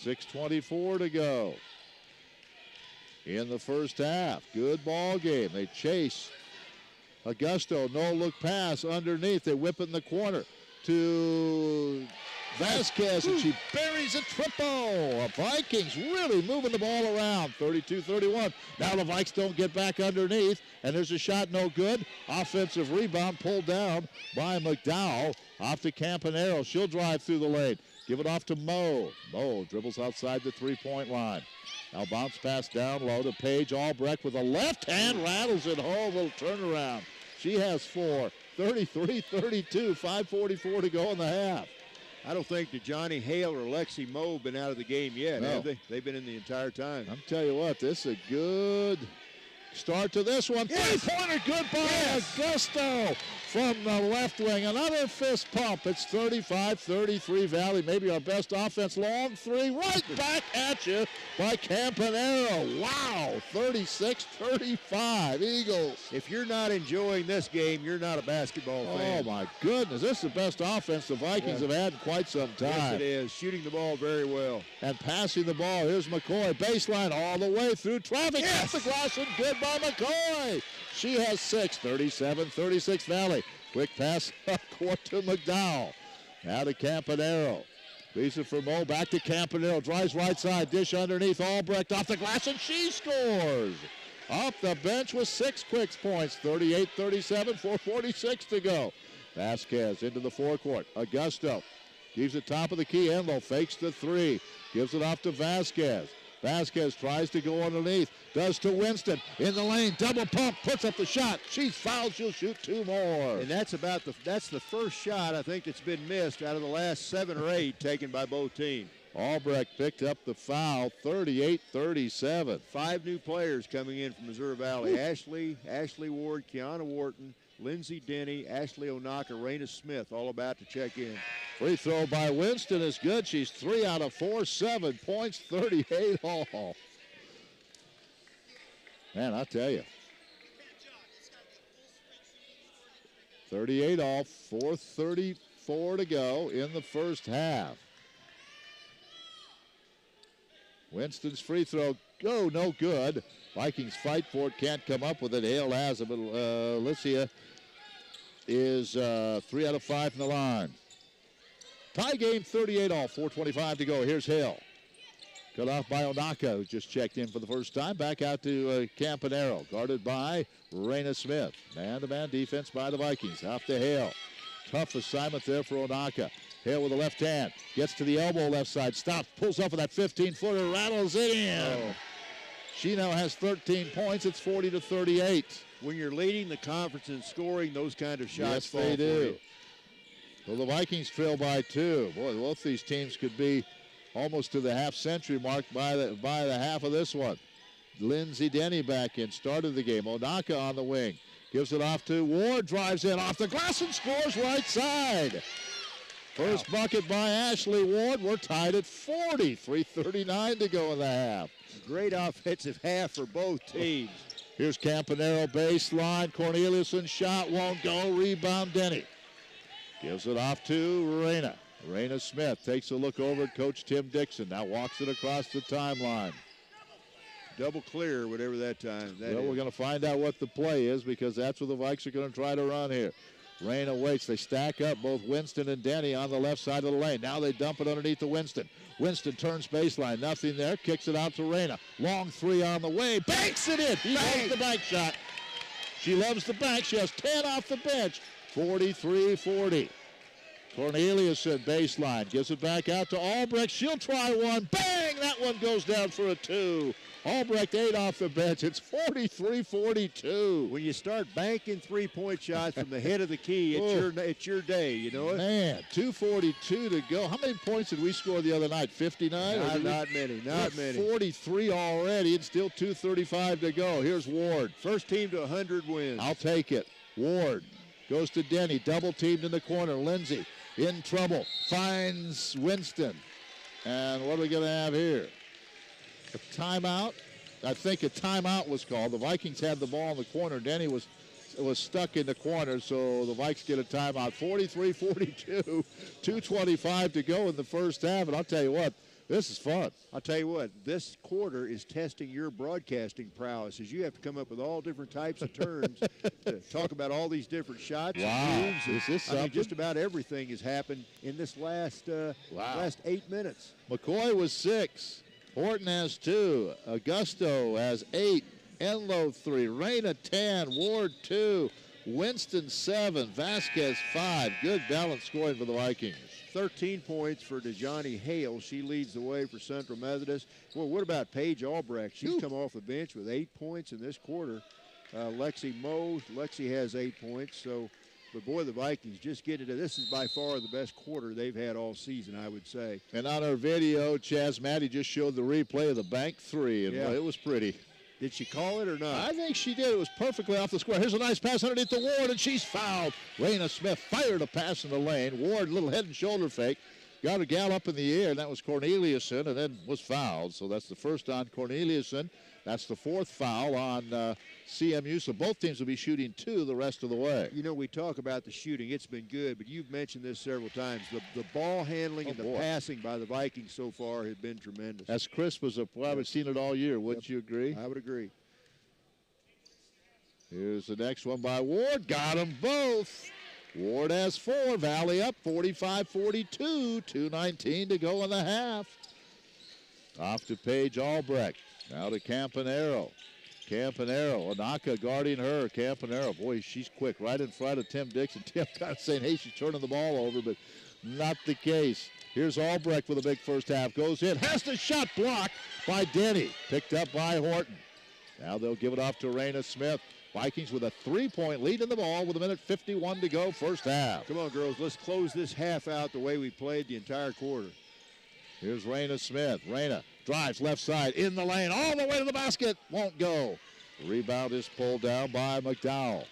6:24 to go in the first half. Good ball game. They chase Augusto. No look pass underneath. They whip it in the corner to Vasquez, and she buries a triple. Vikings really moving the ball around. 32-31. Now the Vikes don't get back underneath, and there's a shot no good. Offensive rebound pulled down by McDowell. Off to Campanero. She'll drive through the lane. Give it off to Moe. Moe dribbles outside the three-point line. Now bounce pass down low to Paige Albrecht with a left hand, rattles it home. Little turnaround. She has 4. 33-32. 5:44 to go in the half. I don't think that Johnny Hale or Lexi Moe been out of the game yet, have they? They've been in the entire time. I'm telling you what, this is a good start to this one. Yes. Three-pointer, good by Augusto from the left wing. Another fist pump. It's 35-33 Valley. Maybe our best offense. Long 3, right back at you by Campanero. Wow, 36-35 Eagles. If you're not enjoying this game, you're not a basketball fan. Oh, my goodness. This is the best offense the Vikings have had in quite some time. Yes, it is. Shooting the ball very well. And passing the ball. Here's McCoy. Baseline all the way through traffic. Yes. Off the glass and good by McCoy. She has 6. 37-36 Valley. Quick pass up court to McDowell. Now to Campanero. Leaves it for Moe. Back to Campanero. Drives right side. Dish underneath. Albrecht off the glass, and she scores. Off the bench with 6 quick points. 38-37. 4:46 to go. Vasquez into the forecourt. Augusto gives it top of the key. Enlow fakes the 3. Gives it off to Vasquez. Vasquez tries to go underneath. Does to Winston. In the lane. Double pump. Puts up the shot. She's fouled. She'll shoot 2 more. And that's the first shot I think that's been missed out of the last 7 or 8 taken by both teams. Albrecht picked up the foul. 38-37. 5 new players coming in from Missouri Valley. Ashley Ward, Kiana Wharton, Lindsey Denny, Ashley Onaka, Raina Smith, all about to check in. Free throw by Winston is good. She's 3 out of 4, 7 points, 38 all. Man, I tell you. 38 all, 4:34 to go in the first half. Winston's free throw, no good. Vikings fight for it, can't come up with it. Hale has it, but Alicia is 3 out of 5 from the line. Tie game, 38 all, 4:25 to go. Here's Hale. Cut off by Onaka, who just checked in for the first time. Back out to Campanaro, guarded by Raina Smith. Man-to-man defense by the Vikings. Off to Hale. Tough assignment there for Onaka. Hale with the left hand. Gets to the elbow left side. Stops. Pulls up with that 15-footer. Rattles it in. Oh. She now has 13 points. It's 40-38. When you're leading the conference in scoring, those kind of shots yes, fall they do. You. Well, the Vikings trail by 2. Boy, both these teams could be almost to the half-century mark by the half of this one. Lindsay Denny back in, started the game. Onaka on the wing. Gives it off to Ward, drives in off the glass and scores right side. First bucket by Ashley Ward. We're tied at 40. 3:39 to go in the half. Great offensive half for both teams. Here's Campanaro baseline. Corneliuson shot won't go. Rebound Denny. Gives it off to Raina. Raina Smith takes a look over at Coach Tim Dixon. Now walks it across the timeline. Double clear, whatever that time. We're going to find out what the play is because that's what the Vikes are going to try to run here. Raina waits. They stack up both Winston and Denny on the left side of the lane. Now they dump it underneath to Winston. Winston turns baseline. Nothing there. Kicks it out to Raina. Long three on the way. Banks it in. He loves the bank shot. She loves the bank. She has 10 off the bench. 43-40. Corneliuson baseline. Gives it back out to Albrecht. She'll try one. Bang! That one goes down for a 2. Albrecht 8 off the bench. It's 43-42. When you start banking three-point shots from the head of the key, it's your day, you know it? Man, 2:42 to go. How many points did we score the other night? 59? Not many. 43 already, and still 2:35 to go. Here's Ward. First team to 100 wins. I'll take it. Ward goes to Denny. Double teamed in the corner. Lindsay in trouble. Finds Winston. And what are we going to have here? A timeout. I think a timeout was called. The Vikings had the ball in the corner. Denny was stuck in the corner, so the Vikes get a timeout. 43-42, 2:25 to go in the first half. And I'll tell you what, this is fun. I'll tell you what, this quarter is testing your broadcasting prowess as you have to come up with all different types of terms to talk about all these different shots and moves. Is this something? I mean, just about everything has happened in this last 8 minutes. McCoy was 6. Horton has 2. Augusto has 8. Enlow 3. Raina 10. Ward 2. Winston 7. Vasquez 5. Good balanced scoring for the Vikings. 13 points for Dejani Hale. She leads the way for Central Methodist. Well, what about Paige Albrecht? She's come off the bench with 8 points in this quarter. Lexi Moe. Lexi has 8 points. So, but boy, the Vikings just get into this is by far the best quarter they've had all season, I would say. And on our video, Chaz Maddie just showed the replay of the bank 3, and boy, it was pretty. Did she call it or not? I think she did. It was perfectly off the square. Here's a nice pass underneath the Ward, and she's fouled. Raina Smith fired a pass in the lane. Ward, little head and shoulder fake. Got a gal up in the air, and that was Corneliuson, and then was fouled. So that's the first on Corneliuson. That's the 4th foul on CMU. So both teams will be shooting 2 the rest of the way. You know, we talk about the shooting. It's been good, but you've mentioned this several times. The ball handling and the passing by the Vikings so far has been tremendous. As crisp as I haven't seen it all year. Wouldn't you agree? I would agree. Here's the next one by Ward. Got them both. Ward has 4. Valley up 45-42. 2:19 to go in the half. Off to Paige Albrecht. Now to Campanaro. Onaka guarding her. Campanaro, boy, she's quick. Right in front of Tim Dixon. Tim kind of saying, hey, she's turning the ball over, but not the case. Here's Albrecht with a big first half. Goes in. Has the shot blocked by Denny. Picked up by Horton. Now they'll give it off to Raina Smith. Vikings with a 3-point lead in the ball with 1:51 to go first half. Come on, girls. Let's close this half out the way we played the entire quarter. Here's Raina Smith. Raina drives left side in the lane all the way to the basket. Won't go. The rebound is pulled down by McDowell.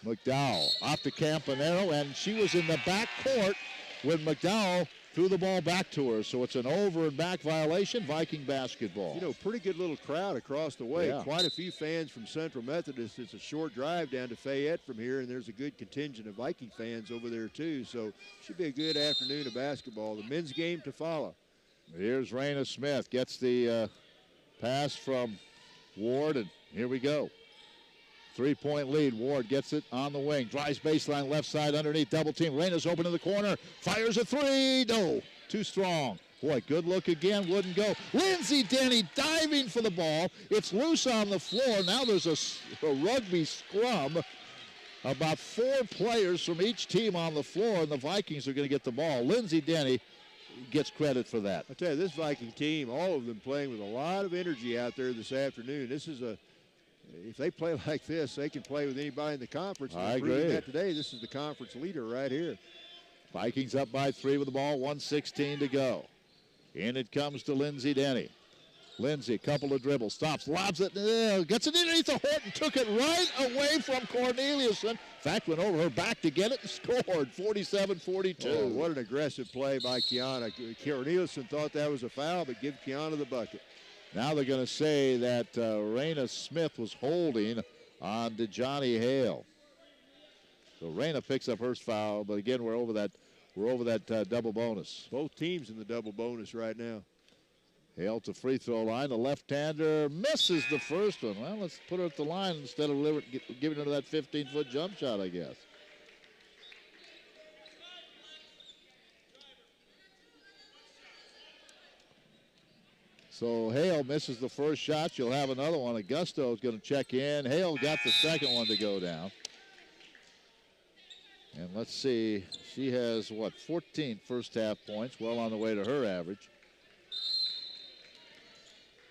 McDowell off to Campanaro, and she was in the back court when McDowell threw the ball back to her. So it's an over and back violation, Viking basketball. You know, pretty good little crowd across the way. Yeah. Quite a few fans from Central Methodist. It's a short drive down to Fayette from here, and there's a good contingent of Viking fans over there too. So should be a good afternoon of basketball. The men's game to follow. Here's Raina Smith, gets the pass from Ward, and here we go. 3-point lead. Ward gets it on the wing. Drives baseline left side underneath. Double team. Raina's open in the corner. Fires a three. No. Too strong. Boy, good look again. Wouldn't go. Lindsay Denny diving for the ball. It's loose on the floor. Now there's a rugby scrum. About 4 players from each team on the floor, and the Vikings are going to get the ball. Lindsay Denny gets credit for that. I tell you, this Viking team, all of them playing with a lot of energy out there this afternoon. This is if they play like this, they can play with anybody in the conference. I agree. That today, this is the conference leader right here. Vikings up by 3 with the ball, 1:16 to go. In it comes to Lindsay Denny. Lindsay, couple of dribbles, stops, lobs it, gets it underneath the Horton, took it right away from Corneliuson. In fact, went over her back to get it and scored, 47-42. Oh, what an aggressive play by Kiana. Corneliuson thought that was a foul, but give Kiana the bucket. Now they're going to say that Raina Smith was holding on to Johnny Hale. So Raina picks up her foul, but again, we're over that double bonus. Both teams in the double bonus right now. Hale to free throw line. The left-hander misses the first one. Well, let's put her at the line instead of giving her that 15-foot jump shot, I guess. So Hale misses the first shot. She'll have another one. Augusto is going to check in. Hale got the second one to go down. And let's see. She has, 14 first-half points. Well on the way to her average.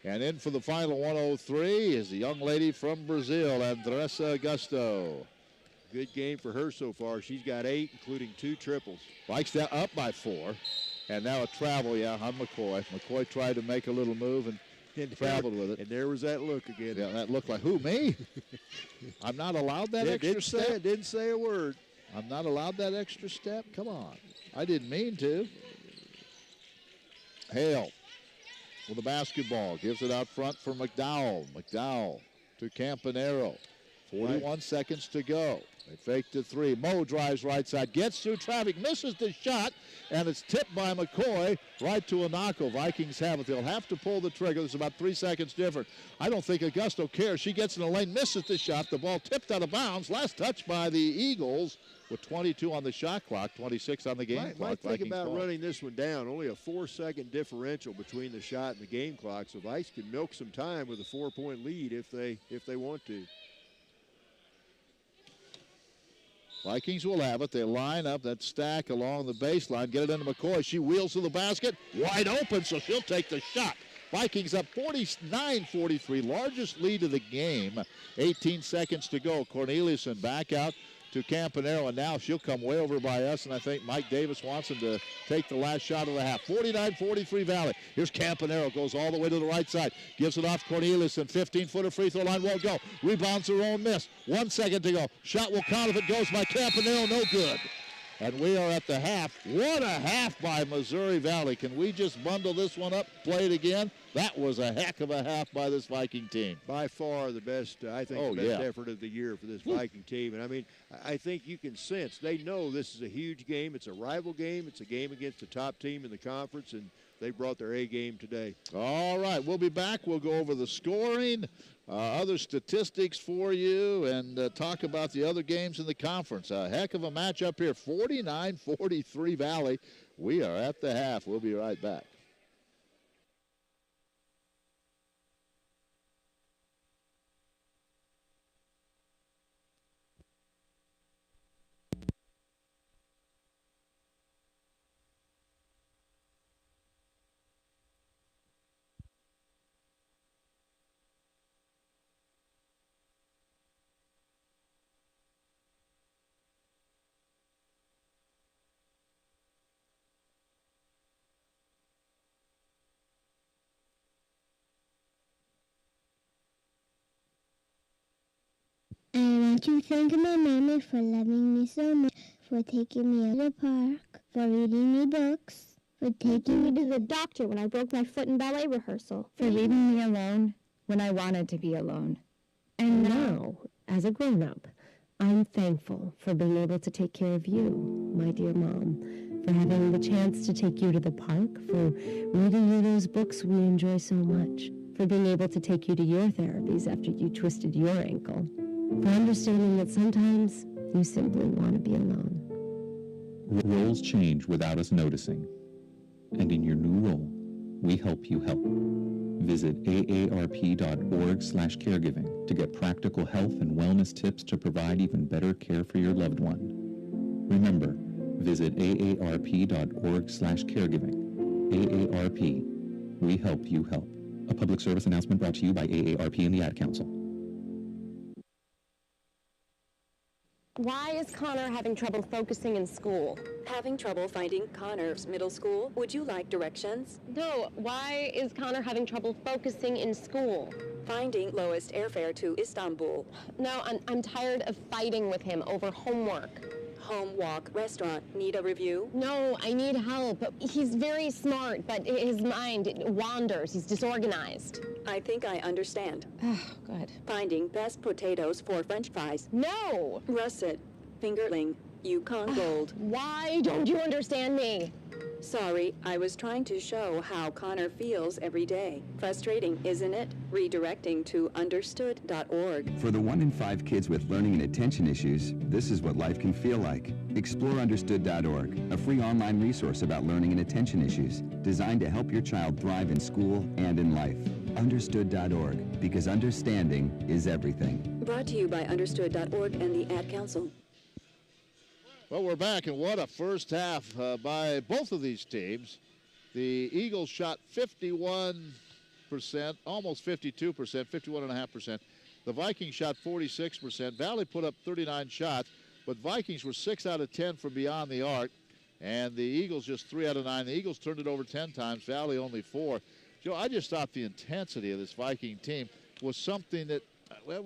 And in for the final 103 is the young lady from Brazil, Andressa Augusto. Good game for her so far. She's got 8, including 2 triples. Vikes that up by 4. And now a travel, on McCoy. McCoy tried to make a little move and traveled with it. And there was that look again. Yeah, that looked like, who, me? I'm not allowed that extra step? Didn't say a word. I'm not allowed that extra step? Come on. I didn't mean to. Hale with the basketball. Gives it out front for McDowell. McDowell to Campanero. 41 seconds to go. They faked a 3. Mo drives right side. Gets through traffic. Misses the shot. And it's tipped by McCoy right to Anako. Vikings have it. They'll have to pull the trigger. There's about 3 seconds different. I don't think Augusto cares. She gets in the lane. Misses the shot. The ball tipped out of bounds. Last touch by the Eagles with 22 on the shot clock. 26 on the game clock. Might think about running this one down. Only a 4-second differential between the shot and the game clock. So Vikes can milk some time with a 4-point lead if they want to. Vikings will have it. They line up that stack along the baseline. Get it into McCoy. She wheels to the basket. Wide open, so she'll take the shot. Vikings up 49-43. Largest lead of the game. 18 seconds to go. Corneliuson back out to Campanero, and now she'll come way over by us, and I think Mike Davis wants him to take the last shot of the half. 49-43 Valley. Here's Campanero, goes all the way to the right side, gives it off Corneliuson, 15-footer free throw line won't go. Rebounds her own miss. 1 second to go. Shot will count if it goes by Campanero, no good. And we are at the half. What a half by Missouri Valley. Can we just bundle this one up, play it again? That was a heck of a half by this Viking team. By far the best, I think, the best effort of the year for this Viking team. And, I mean, I think you can sense they know this is a huge game. It's a rival game. It's a game against the top team in the conference, and they brought their A game today. All right, we'll be back. We'll go over the scoring, other statistics for you, and talk about the other games in the conference. A heck of a matchup here, 49-43 Valley. We are at the half. We'll be right back. I want to thank my mama for loving me so much, for taking me to the park, for reading me books, For taking me to the doctor when I broke my foot in ballet rehearsal. For leaving me alone when I wanted to be alone. And now, as a grown-up, I'm thankful for being able to take care of you, my dear Mom, for having the chance to take you to the park, for reading you those books we enjoy so much, for being able to take you to your therapies after you twisted your ankle, for understanding that sometimes you simply want to be alone. Roles change without us noticing. And in your new role, we help you help. Visit aarp.org/caregiving to get practical health and wellness tips to provide even better care for your loved one. Remember, visit aarp.org/caregiving. AARP, we help you help. A public service announcement brought to you by AARP and the Ad Council. Why is Connor having trouble focusing in school? Having trouble finding Connor's middle school? Would you like directions? No, why is Connor having trouble focusing in school? Finding lowest airfare to Istanbul. No, I'm tired of fighting with him over homework. Home walk restaurant. Need a review? No, I need help. He's very smart, but his mind wanders. He's disorganized. I think I understand. Oh, good. Finding best potatoes for French fries. No! Russet. Fingerling. Yukon Gold. Why don't you understand me? Sorry, I was trying to show how Connor feels every day. Frustrating, isn't it? Redirecting to understood.org. For the 1 in 5 kids with learning and attention issues, this is what life can feel like. Explore understood.org, a free online resource about learning and attention issues, designed to help your child thrive in school and in life. Understood.org, because understanding is everything. Brought to you by understood.org and the Ad Council. Well, we're back, and what a first half by both of these teams. The Eagles shot 51%, almost 52%, 51.5%. The Vikings shot 46%. Valley put up 39 shots, but Vikings were 6 out of 10 from beyond the arc, and the Eagles just 3 out of 9. The Eagles turned it over 10 times, Valley only 4. Joe, I just thought the intensity of this Viking team was something that, well,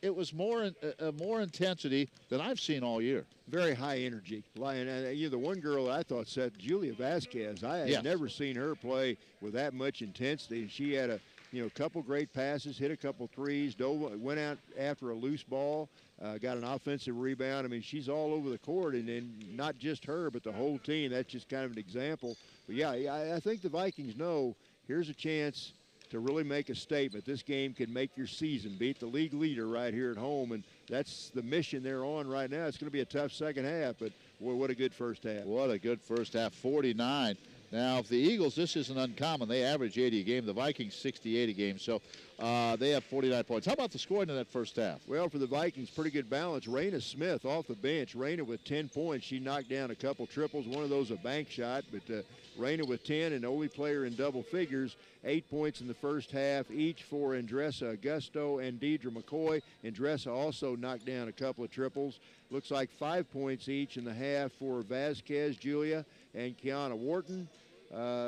it was more intensity than I've seen all year. Very high energy. The one girl I thought said Julia Vasquez. I had never seen her play with that much intensity. She had a couple great passes, hit a couple threes, went out after a loose ball, got an offensive rebound. I mean, she's all over the court, and not just her, but the whole team. That's just kind of an example. But yeah, I think the Vikings know here's a chance to really make a statement. This game can make your season, beat the league leader right here at home, and that's the mission they're on right now. It's going to be a tough second half, but boy, what a good first half. What a good first half, 49. Now, if the Eagles, this isn't uncommon. They average 80 a game. The Vikings, 68 a game. So they have 49 points. How about the scoring in that first half? Well, for the Vikings, pretty good balance. Raina Smith off the bench. Raina with 10 points. She knocked down a couple triples. One of those a bank shot, but Raina with 10, and the only player in double figures. 8 points in the first half, each for Andressa Augusto and Deidre McCoy. Andressa also knocked down a couple of triples. Looks like 5 points each in the half for Vasquez, Julia, and Kiana Wharton.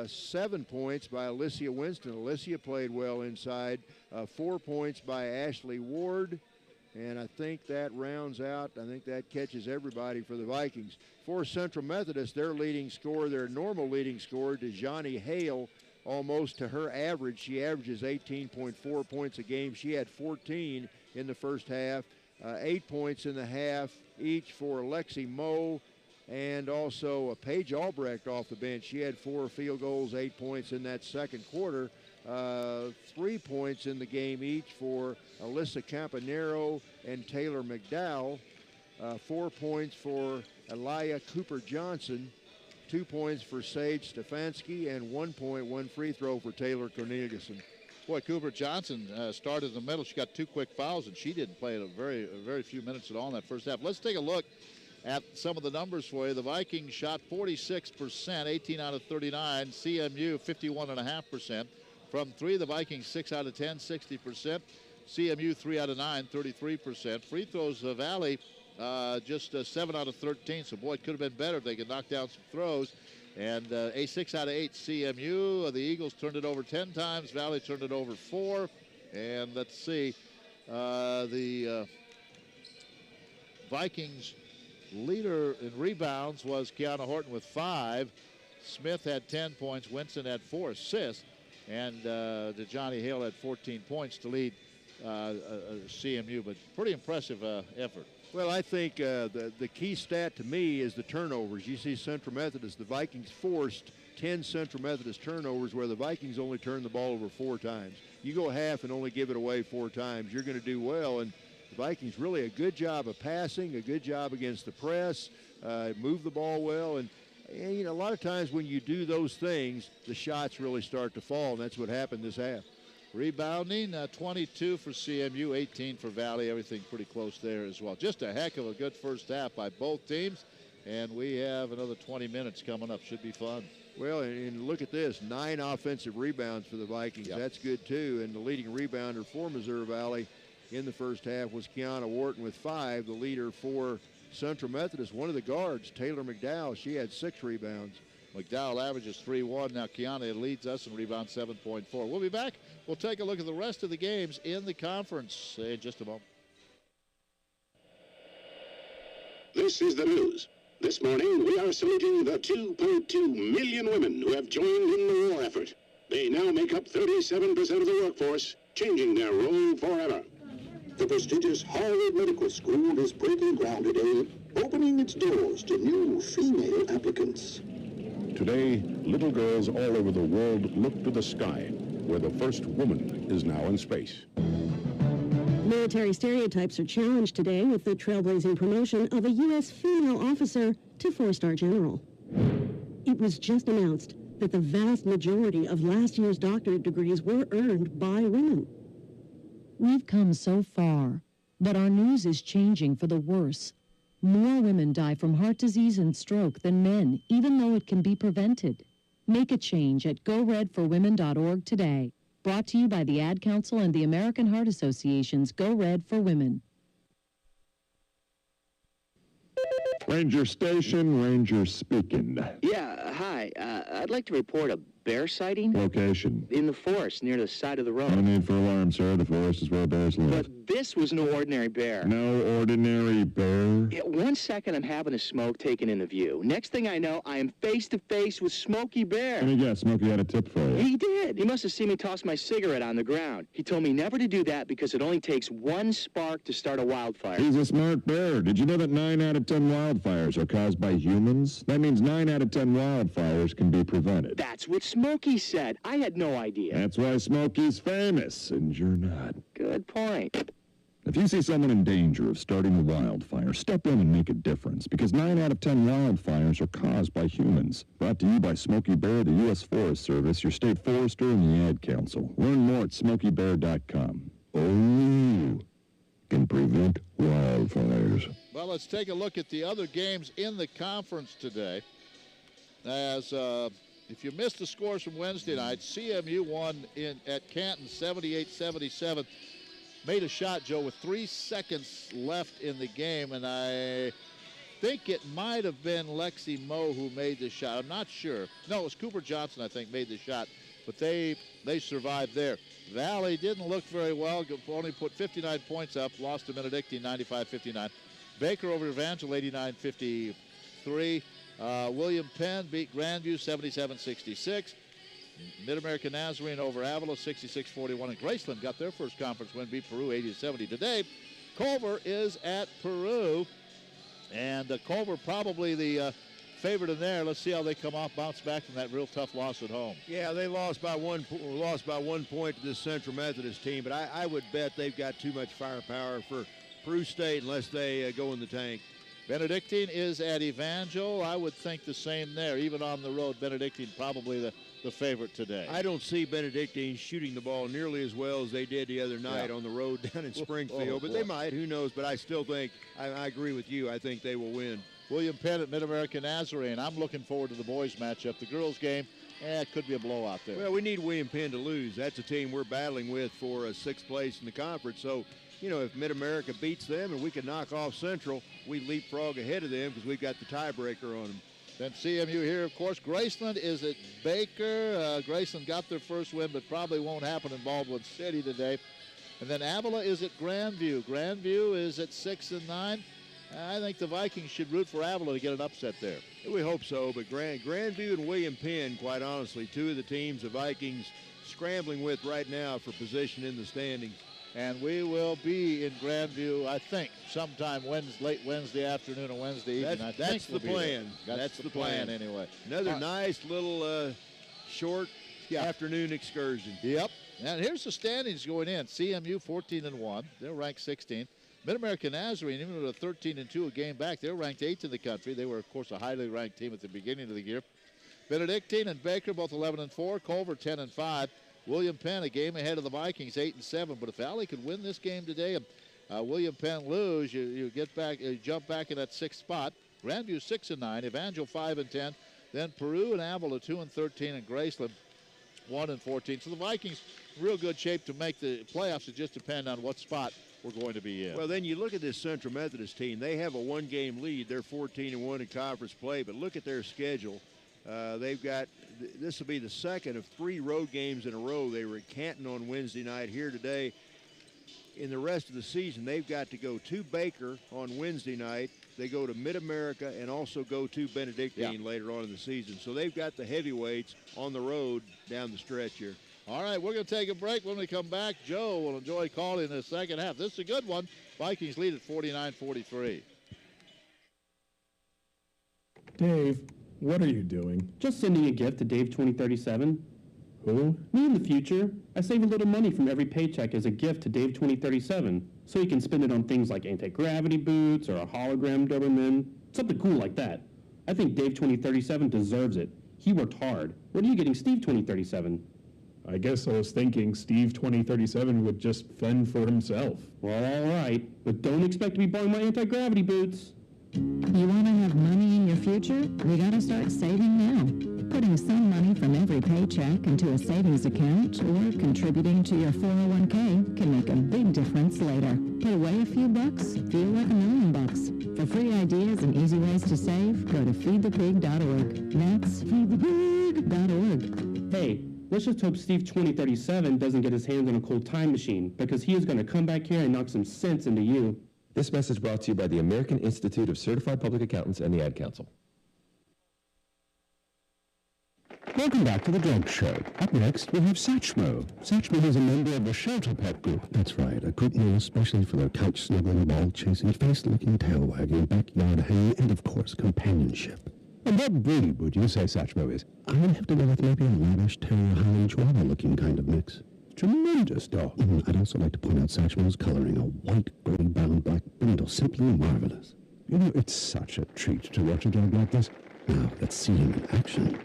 7 points by Alicia Winston. Alicia played well inside. 4 points by Ashley Ward. And I think that rounds out, I think that catches everybody for the Vikings. For Central Methodist, their normal leading scorer, Dejani Hale, almost to her average. She averages 18.4 points a game. She had 14 in the first half. 8 points in the half each for Lexi Moe, and also Paige Albrecht off the bench. She had 4 field goals, 8 points in that second quarter. 3 points in the game each for Alyssa Campanero and Taylor McDowell. 4 points for Elia Cooper-Johnson. 2 points for Sage Stefanski, and 1 point, 1 free throw for Taylor Corneliuson. Boy, Cooper-Johnson started in the middle. She got 2 quick fouls, and she didn't play a very few minutes at all in that first half. Let's take a look at some of the numbers for you. The Vikings shot 46%, 18 out of 39. CMU, 51.5%. From 3, the Vikings 6 out of 10, 60%. CMU 3 out of 9, 33%. Free throws, Valley just 7 out of 13. So, boy, it could have been better if they could knock down some throws. And a 6 out of 8 CMU. The Eagles turned it over 10 times. Valley turned it over 4. And let's see, the Vikings leader in rebounds was Kiana Horton with 5. Smith had 10 points. Winston had 4 assists. And DeJohnny Hale had 14 points to lead CMU. But pretty impressive effort. Well, I think the key stat to me is the turnovers. You see Central Methodist, the Vikings forced 10 Central Methodist turnovers where the Vikings only turned the ball over 4 times. You go half and only give it away 4 times, you're going to do well. And the Vikings really a good job of passing, a good job against the press, move the ball well. And you know, a lot of times when you do those things, the shots really start to fall, and that's what happened this half. Rebounding, 22 for CMU, 18 for Valley. Everything pretty close there as well. Just a heck of a good first half by both teams. And we have another 20 minutes coming up. Should be fun. Well, and look at this, 9 offensive rebounds for the Vikings. Yep. That's good, too. And the leading rebounder for Missouri Valley in the first half was Kiana Wharton with 5. The leader for Central Methodist, one of the guards, Taylor McDowell, she had 6 rebounds. McDowell averages 3-1. Now Kiana leads us in rebound 7.4. We'll be back. We'll take a look at the rest of the games in the conference in just a moment. This is the news. This morning, we are saluting the 2.2 million women who have joined in the war effort. They now make up 37% of the workforce, changing their role forever. The prestigious Harvard Medical School is breaking ground today, opening its doors to new female applicants. Today, little girls all over the world look to the sky, where the first woman is now in space. Military stereotypes are challenged today with the trailblazing promotion of a U.S. female officer to 4-star general. It was just announced that the vast majority of last year's doctorate degrees were earned by women. We've come so far, but our news is changing for the worse. More women die from heart disease and stroke than men, even though it can be prevented. Make a change at GoRedForWomen.org today. Brought to you by the Ad Council and the American Heart Association's Go Red for Women. Ranger Station, Ranger speaking. Yeah, hi. I'd like to report a bear sighting. Location. In the forest near the side of the road. No need for alarm, sir. The forest is where bears live. But this was no ordinary bear. No ordinary bear? Yeah, 1 second I'm having a smoke taken into view. Next thing I know, I am face to face with Smokey Bear. Let me guess, Smokey had a tip for you. He did. He must have seen me toss my cigarette on the ground. He told me never to do that because it only takes 1 spark to start a wildfire. He's a smart bear. Did you know that 9 out of 10 wildfires are caused by humans? That means 9 out of 10 wildfires can be prevented. That's what Smokey said. I had no idea. That's why Smokey's famous, and you're not. Good point. If you see someone in danger of starting a wildfire, step in and make a difference, because 9 out of 10 wildfires are caused by humans. Brought to you by Smokey Bear, the U.S. Forest Service, your state forester, and the Ad Council. Learn more at SmokeyBear.com. Oh, can prevent wildfires. Well, let's take a look at the other games in the conference today. As if you missed the scores from Wednesday night, CMU won at Canton 78-77. Made a shot, Joe, with 3 seconds left in the game, and I think it might have been Lexi Moe who made the shot. I'm not sure. No, it was Cooper Johnson, I think, made the shot, but they survived there. Valley didn't look very well, only put 59 points up, lost to Benedictine 95-59. Baker over Evangel 89-53. William Penn beat Grandview 77-66. Mid-American Nazarene over Avila 66-41. And Graceland got their first conference win, beat Peru 80-70. Today, Culver is at Peru. And Culver probably the favorite in there. Let's see how they come off, bounce back from that real tough loss at home. Yeah, they lost by one point to this Central Methodist team, but I would bet they've got too much firepower for Peru State unless they go in the tank. Benedictine is at Evangel. I would think the same there. Even on the road, Benedictine probably the favorite today. I don't see Benedictine shooting the ball nearly as well as they did the other night on the road down in Springfield, but they might. Who knows? But I still think, I agree with you. I think they will win. William Penn at Mid-American Nazarene. I'm looking forward to the boys' matchup. The girls' game, it could be a blowout there. Well, we need William Penn to lose. That's a team we're battling with for 6th place in the conference. So, you know, if Mid-America beats them and we can knock off Central, we leapfrog ahead of them because we've got the tiebreaker on them. Then CMU here, of course. Graceland is at Baker. Graceland got their first win, but probably won't happen in Baldwin City today. And then Avila is at Grandview. Grandview is at 6-9. I think the Vikings should root for Avila to get an upset there. We hope so, but Grandview and William Penn, quite honestly, two of the teams the Vikings scrambling with right now for position in the standings. And we will be in Grandview, I think, sometime late Wednesday afternoon or Wednesday evening. That's the plan. That's the plan anyway. Another nice little short afternoon excursion. Yep. And here's the standings going in. CMU 14-1. They're ranked 16th. Mid-American Nazarene, even with a 13-2, a game back, they're ranked 8th in the country. They were, of course, a highly ranked team at the beginning of the year. Benedictine and Baker, both 11-4. Culver, 10-5. William Penn, a game ahead of the Vikings, 8-7. But if Valley could win this game today, William Penn lose, you get back, jump back in that 6th spot. Grandview 6-9. Evangel 5-10. Then Peru and Avila 2-13, and Graceland 1-14. So the Vikings, real good shape to make the playoffs. It just depends on what spot we're going to be in. Well, then you look at this Central Methodist team. They have a one-game lead. They're 14-1 in conference play, but look at their schedule. They've got, this will be the second of 3 road games in a row. They were at Canton on Wednesday night, here today. In the rest of the season, they've got to go to Baker on Wednesday night. They go to Mid-America and also go to Benedictine later on in the season. So they've got the heavyweights on the road down the stretch here. All right, we're going to take a break. When we come back, Joe will enjoy calling the second half. This is a good one. Vikings lead at 49-43. Dave, what are you doing? Just sending a gift to Dave 2037. Who? Me in the future. I save a little money from every paycheck as a gift to Dave 2037, so he can spend it on things like anti-gravity boots or a hologram Doberman, something cool like that. I think Dave 2037 deserves it. He worked hard. What are you getting Steve 2037? I guess I was thinking Steve 2037 would just fend for himself. Well, all right, but don't expect to be buying my anti-gravity boots. You want to have money in your future? You got to start saving now. Putting some money from every paycheck into a savings account or contributing to your 401k can make a big difference later. Put away a few bucks, feel like $1 million. For free ideas and easy ways to save, go to feedthepig.org. That's feedthepig.org. Hey, let's just hope Steve 2037 doesn't get his hands on a cool time machine, because he is going to come back here and knock some sense into you. This message brought to you by the American Institute of Certified Public Accountants and the Ad Council. Welcome back to the Dog Show. Up next, we have Satchmo. Satchmo is a member of the Shelter Pet Group. That's right, a group known especially for their couch snuggling, ball chasing, face licking, tail wagging, backyard hanging, and of course, companionship. And what breed would you say Satchmo is? I would have to go with maybe a lavish terrier, Highland Chihuahua looking kind of mix. Tremendous dog. I'd also like to point out Satchmo's coloring, a white, gold-bound black brindle, simply marvelous. You know, it's such a treat to watch a dog like this. Now, let's see him in action.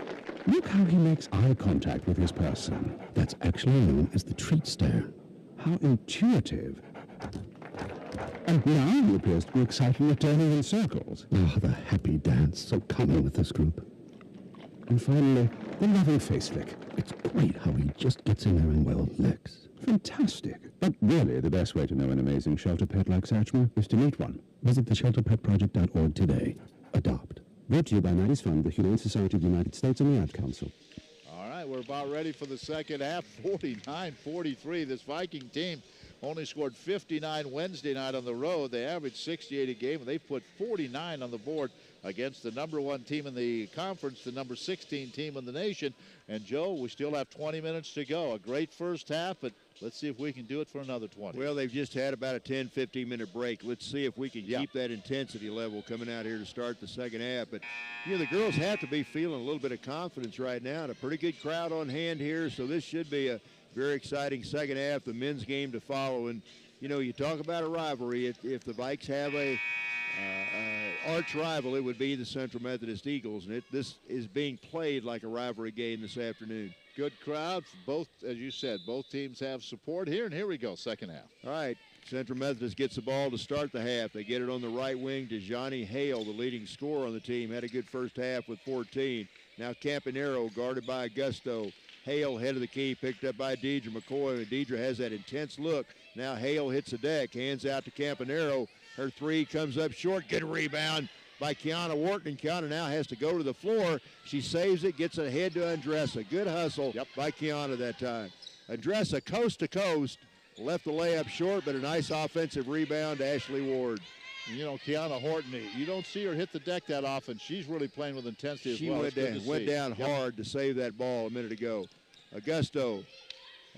Look how he makes eye contact with his person. That's actually known as the treat stare. How intuitive. And now he appears to be excited at turning in circles. Oh, the happy dance, so common with this group. And finally, the loving face lick. It's great how he just gets in there and, well, licks. Fantastic. But really, the best way to know an amazing shelter pet like Satchmo is to meet one. Visit theshelterpetproject.org today. Adopt. Brought to you by Maddie's Fund, the Humane Society of the United States, and the Ad Council. All right, we're about ready for the second half. 49-43. This Viking team only scored 59 Wednesday night on the road. They averaged 68 a game, and they put 49 on the board against the number 1 team in the conference, the number 16 team in the nation. And, Joe, we still have 20 minutes to go. A great first half, but let's see if we can do it for another 20. Well, they've just had about a 10, 15-minute break. Let's see if we can keep that intensity level coming out here to start the second half. But, you know, the girls have to be feeling a little bit of confidence right now. And a pretty good crowd on hand here, so this should be a very exciting second half, the men's game to follow. And, you know, you talk about a rivalry. If the Vikes have a arch rival, it would be the Central Methodist Eagles, and this is being played like a rivalry game this afternoon. Good crowd. Both, as you said, both teams have support here, and here we go, second half. All right, Central Methodist gets the ball to start the half. They get it on the right wing to Johnny Hale, the leading scorer on the team. Had a good first half with 14. Now Campanero guarded by Augusto. Hale head of the key, picked up by Deidre McCoy, and Deidre has that intense look. Now Hale hits the deck, hands out to Campanero. Her three comes up short. Good rebound by Kiana Wharton. And Kiana now has to go to the floor. She saves it, gets ahead to Andressa. Good hustle by Kiana that time. Andressa coast to coast. Left the layup short, but a nice offensive rebound to Ashley Ward. You know, Kiana Horton, you don't see her hit the deck that often. She's really playing with intensity as well. She went down hard to save that ball a minute ago. Augusto,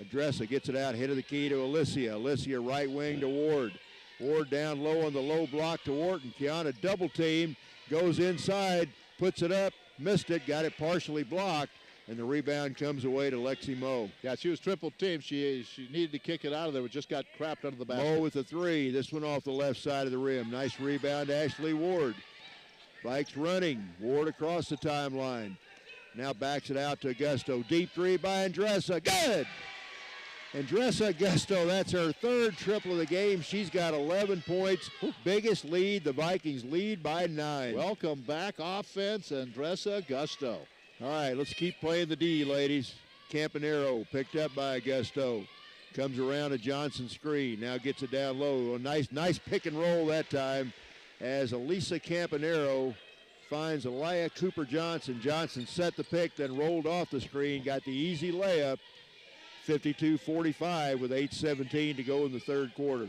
Adressa gets it out, hit of the key to Alicia. Alicia right wing to Ward. Ward down low on the low block to Wharton. Kiana double team, goes inside, puts it up, missed it, got it partially blocked, and the rebound comes away to Lexi Moe. Yeah, she was triple team. She needed to kick it out of there, but just got crapped under the basket. Moe with the three. This one off the left side of the rim. Nice rebound, Ashley Ward. Vikes running. Ward across the timeline. Now backs it out to Augusto. Deep three by Andressa. Good! Andressa Augusto, that's her third triple of the game. She's got 11 points. Biggest lead. The Vikings lead by 9. Welcome back offense, Andressa Augusto. All right, let's keep playing the D, ladies. Campanero picked up by Augusto. Comes around a Johnson screen. Now gets it down low. A nice pick and roll that time as Elisa Campanero finds Aliyah Cooper-Johnson. Johnson set the pick, then rolled off the screen, got the easy layup. 52-45 with 8:17 to go in the third quarter.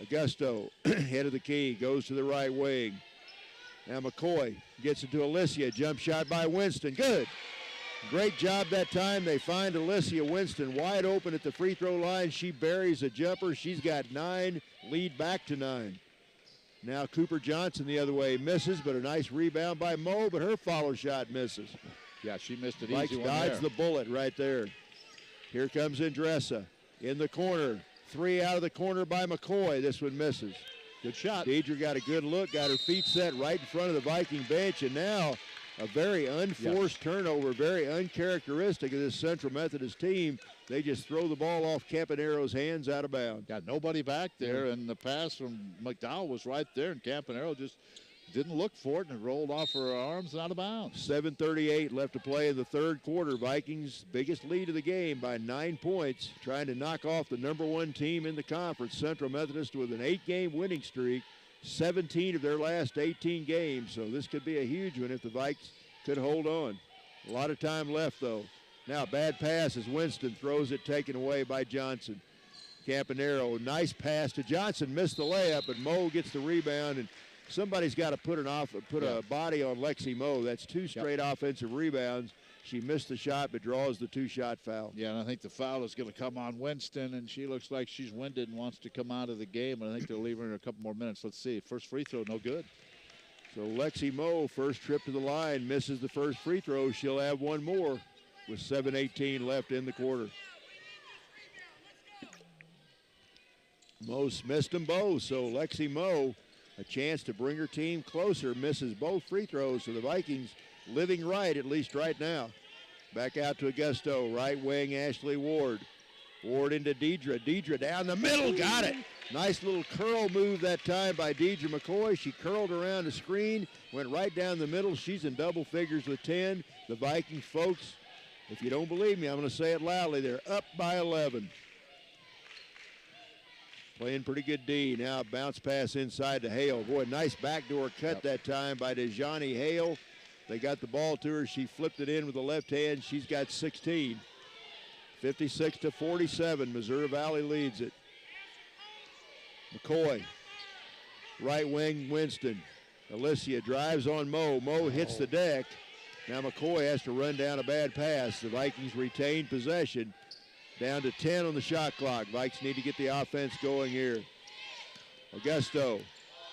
Augusto, head of the key, goes to the right wing. Now McCoy gets it to Alicia. Jump shot by Winston. Good. Great job that time. They find Alicia Winston wide open at the free throw line. She buries a jumper. She's got 9. Lead back to 9. Now Cooper Johnson the other way. Misses, but a nice rebound by Moe, but her follow shot misses. Yeah, she missed it Vikes easy one dodged there. the bullet right there. Here comes Andressa in the corner. 3 out of the corner by McCoy. This one misses. Good shot. Deidre got a good look, got her feet set right in front of the Viking bench, and now a very unforced turnover, very uncharacteristic of this Central Methodist team. They just throw the ball off Campanero's hands out of bounds. Got nobody back there, and the pass from McDowell was right there, and Campanero just didn't look for it, and it rolled off her arms and out of bounds. 7:38 left to play in the third quarter. Vikings' biggest lead of the game by 9 points, trying to knock off the #1 team in the conference, Central Methodist, with an 8-game winning streak, 17 of their last 18 games. So this could be a huge one if the Vikes could hold on. A lot of time left, though. Now, bad pass as Winston throws it, taken away by Johnson. Campanero, nice pass to Johnson, missed the layup, but Moe gets the rebound, and somebody's got to put a body on Lexi Moe. That's 2 straight offensive rebounds. She missed the shot but draws the 2-shot foul. Yeah, and I think the foul is going to come on Winston, and she looks like she's winded and wants to come out of the game, and I think they're leaving her a couple more minutes. Let's see. First free throw, no good. So Lexi Moe, first trip to the line, misses the first free throw. She'll have one more with 7:18 left in the quarter. Moe missed them both, so Lexi Moe, a chance to bring her team closer, misses both free throws. So the Vikings living right, at least right now. Back out to Augusto, right wing Ashley Ward. Ward into Deidre. Deidre down the middle, got it. Nice little curl move that time by Deidre McCoy. She curled around the screen, went right down the middle. She's in double figures with 10. The Vikings, folks, if you don't believe me, I'm going to say it loudly. They're up by 11. Playing pretty good D. Now bounce pass inside to Hale. Boy, nice backdoor cut that time by Dejani Hale. They got the ball to her. She flipped it in with the left hand. She's got 16. 56-47. Missouri Valley leads it. McCoy. Right wing Winston. Alicia drives on Moe. Moe hits the deck. Now McCoy has to run down a bad pass. The Vikings retain possession. Down to 10 on the shot clock. Vikes need to get the offense going here. Augusto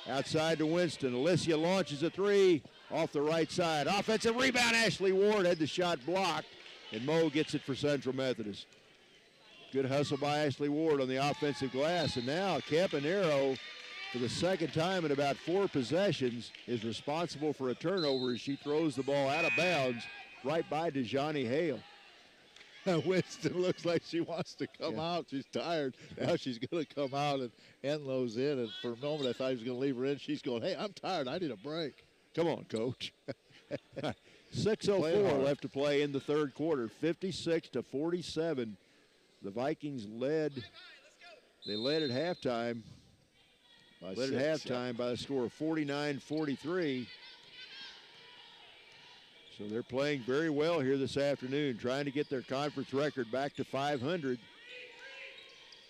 outside to Winston. Alicia launches a 3 off the right side. Offensive rebound. Ashley Ward had the shot blocked, and Moe gets it for Central Methodist. Good hustle by Ashley Ward on the offensive glass. And now Campanero, for the second time in about 4 possessions, is responsible for a turnover as she throws the ball out of bounds right by Dejani Hale. Winston looks like she wants to come out. She's tired. Now she's going to come out and end those in. And for a moment, I thought he was going to leave her in. She's going, hey, I'm tired. I need a break. Come on, Coach. 6:04 left to play in the third quarter. 56-47. The Vikings led. They led at halftime. By the score of 49-43. So they're playing very well here this afternoon, trying to get their conference record back to 500.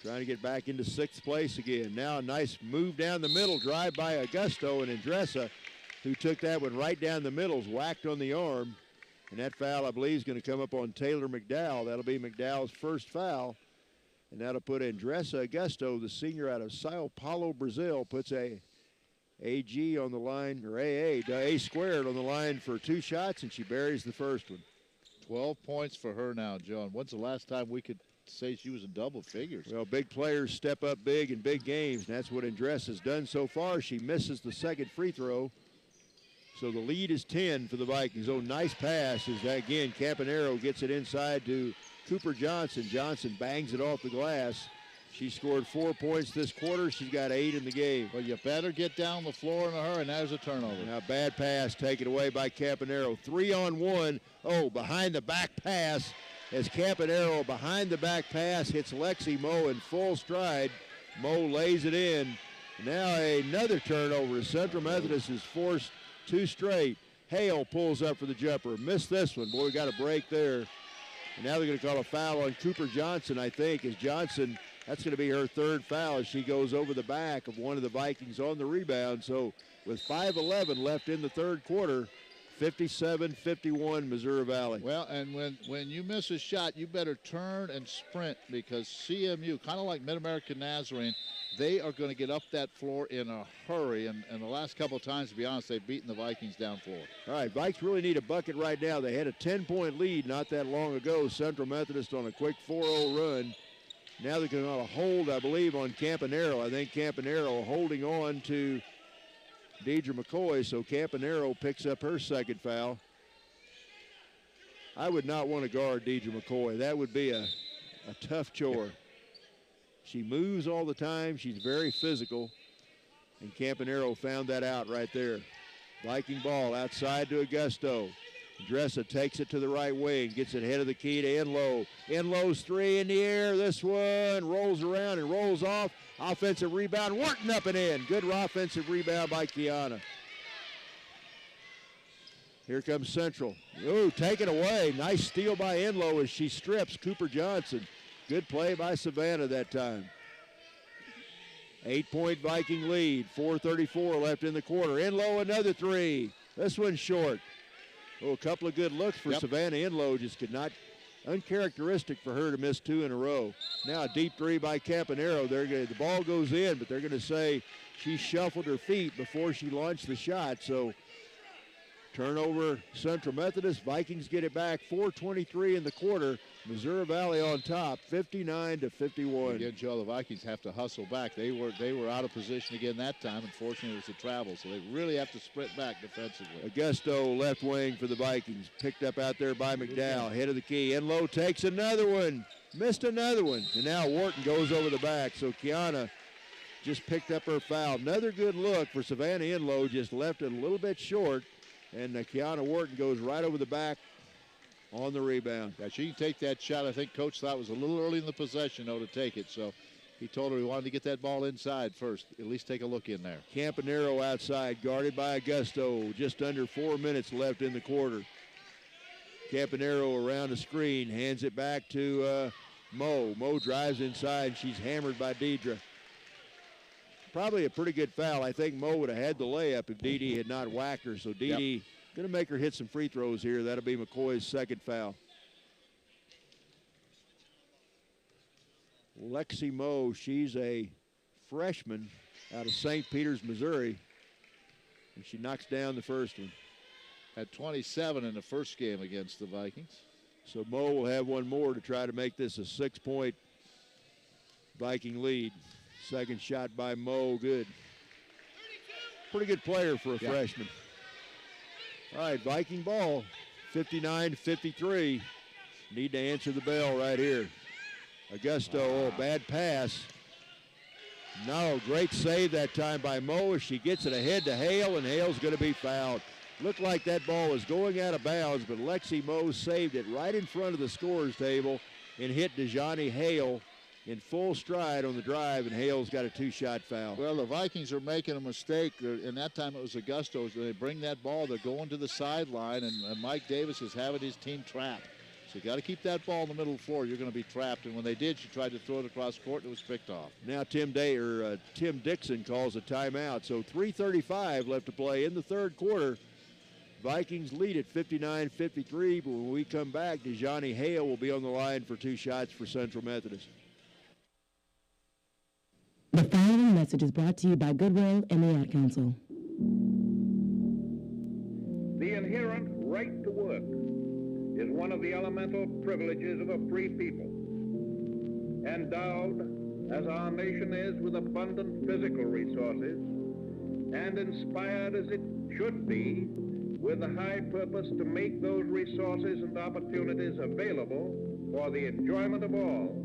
trying to get back into 6th place again. Now a nice move down the middle, drive by Augusto, and Andressa, who took that one right down the middle, is whacked on the arm. And that foul, I believe, is going to come up on Taylor McDowell. That'll be McDowell's first foul. And that'll put Andressa Augusto, the senior out of Sao Paulo, Brazil, puts a AG on the line, or A squared on the line for 2 shots, and she buries the first one. 12 points for her now, John. When's the last time we could say she was in double figures? Well, big players step up big in big games, and that's what Andressa has done so far. She misses the second free throw. So the lead is 10 for the Vikings. Oh, nice pass as, again, Campanero gets it inside to Cooper Johnson. Johnson bangs it off the glass. She scored 4 points this quarter. She's got 8 in the game. Well, you better get down the floor in a hurry, and there's a turnover. Now, bad pass taken away by Campanero. 3-on-1. Oh, behind the back pass as Campanero behind the back pass hits Lexi Moe in full stride. Moe lays it in. Now another turnover. Central Methodist is forced 2 straight. Hale pulls up for the jumper. Missed this one. Boy, we got a break there. And now they're going to call a foul on Cooper Johnson, I think, as Johnson, that's going to be her 3rd foul as she goes over the back of one of the Vikings on the rebound. So with 5:11 left in the 3rd quarter, 57-51 Missouri Valley. Well, and when you miss a shot, you better turn and sprint, because CMU, kind of like Mid-American Nazarene, they are going to get up that floor in a hurry. And the last couple of times, to be honest, they've beaten the Vikings down floor. All right, Vikes really need a bucket right now. They had a 10-point lead not that long ago. Central Methodist on a quick 4-0 run. Now they're going to hold, I believe, on Campanero. I think Campanero holding on to Deidre McCoy, so Campanero picks up her 2nd foul. I would not want to guard Deidre McCoy. That would be a tough chore. She moves all the time. She's very physical, and Campanero found that out right there. Viking ball outside to Augusto. Andressa takes it to the right wing, gets it head of the key to Enlow. Enlow's 3 in the air. This one rolls around and rolls off. Offensive rebound, Wharton up and in. Good offensive rebound by Kiana. Here comes Central. Ooh, take it away. Nice steal by Enlow as she strips Cooper Johnson. Good play by Savannah that time. 8-point Viking lead. 4:34 left in the quarter. Enlow another 3. This one's short. Oh, a couple of good looks for Savannah Enlow. Just could not, uncharacteristic for her to miss 2 in a row. Now a deep 3 by Campanero. The ball goes in, but they're going to say she shuffled her feet before she launched the shot. So turnover Central Methodist. Vikings get it back. 4:23 in the quarter. Missouri Valley on top, 59-51. Again, Joe, the Vikings have to hustle back. They were out of position again that time. Unfortunately, it was a travel, so they really have to sprint back defensively. Augusto, left wing for the Vikings. Picked up out there by McDowell. Head of the key. Enlow takes another one. Missed another one. And now Wharton goes over the back. So Kiana just picked up her foul. Another good look for Savannah Enlow. Just left it a little bit short. And Kiana Wharton goes right over the back on the rebound. Yeah, she can take that shot. I think Coach thought it was a little early in the possession, though, to take it. So he told her he wanted to get that ball inside first. At least take a look in there. Campanero outside, guarded by Augusto. Just under 4 minutes left in the quarter. Campanero around the screen, hands it back to Moe. Moe drives inside. She's hammered by Deidre. Probably a pretty good foul. I think Moe would have had the layup if Dee Dee had not whacked her. So Dee Dee going to make her hit some free throws here. That'll be McCoy's 2nd foul. Lexi Moe, she's a freshman out of St. Peters, Missouri. And she knocks down the first one. Had 27 in the first game against the Vikings. So Moe will have one more to try to make this a 6-point Viking lead. Second shot by Moe, good. Pretty good player for a freshman. All right, Viking ball, 59-53. Need to answer the bell right here. Augusto, bad pass. No, great save that time by Moe as she gets it ahead to Hale, and Hale's going to be fouled. Looked like that ball was going out of bounds, but Lexi Moe saved it right in front of the scorer's table and hit Dejani Hale in full stride on the drive, and Hale's got a 2-shot foul. Well, the Vikings are making a mistake, and that time it was Augusto. They bring that ball, they're going to the sideline, and Mike Davis is having his team trapped. So you got to keep that ball in the middle of the floor. You're going to be trapped. And when they did, she tried to throw it across court, and it was picked off. Now Tim Dixon calls a timeout. So 3:35 left to play in the third quarter. Vikings lead at 59-53, but when we come back, DeJohnny Hale will be on the line for 2 shots for Central Methodist. The following message is brought to you by Goodwill and the Ad Council. The inherent right to work is one of the elemental privileges of a free people. Endowed, as our nation is, with abundant physical resources, and inspired as it should be with the high purpose to make those resources and opportunities available for the enjoyment of all,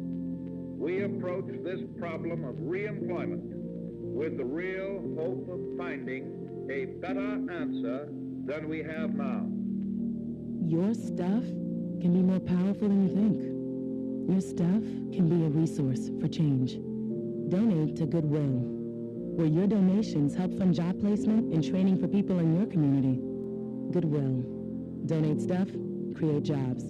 we approach this problem of reemployment with the real hope of finding a better answer than we have now. Your stuff can be more powerful than you think. Your stuff can be a resource for change. Donate to Goodwill, where your donations help fund job placement and training for people in your community. Goodwill. Donate stuff, create jobs.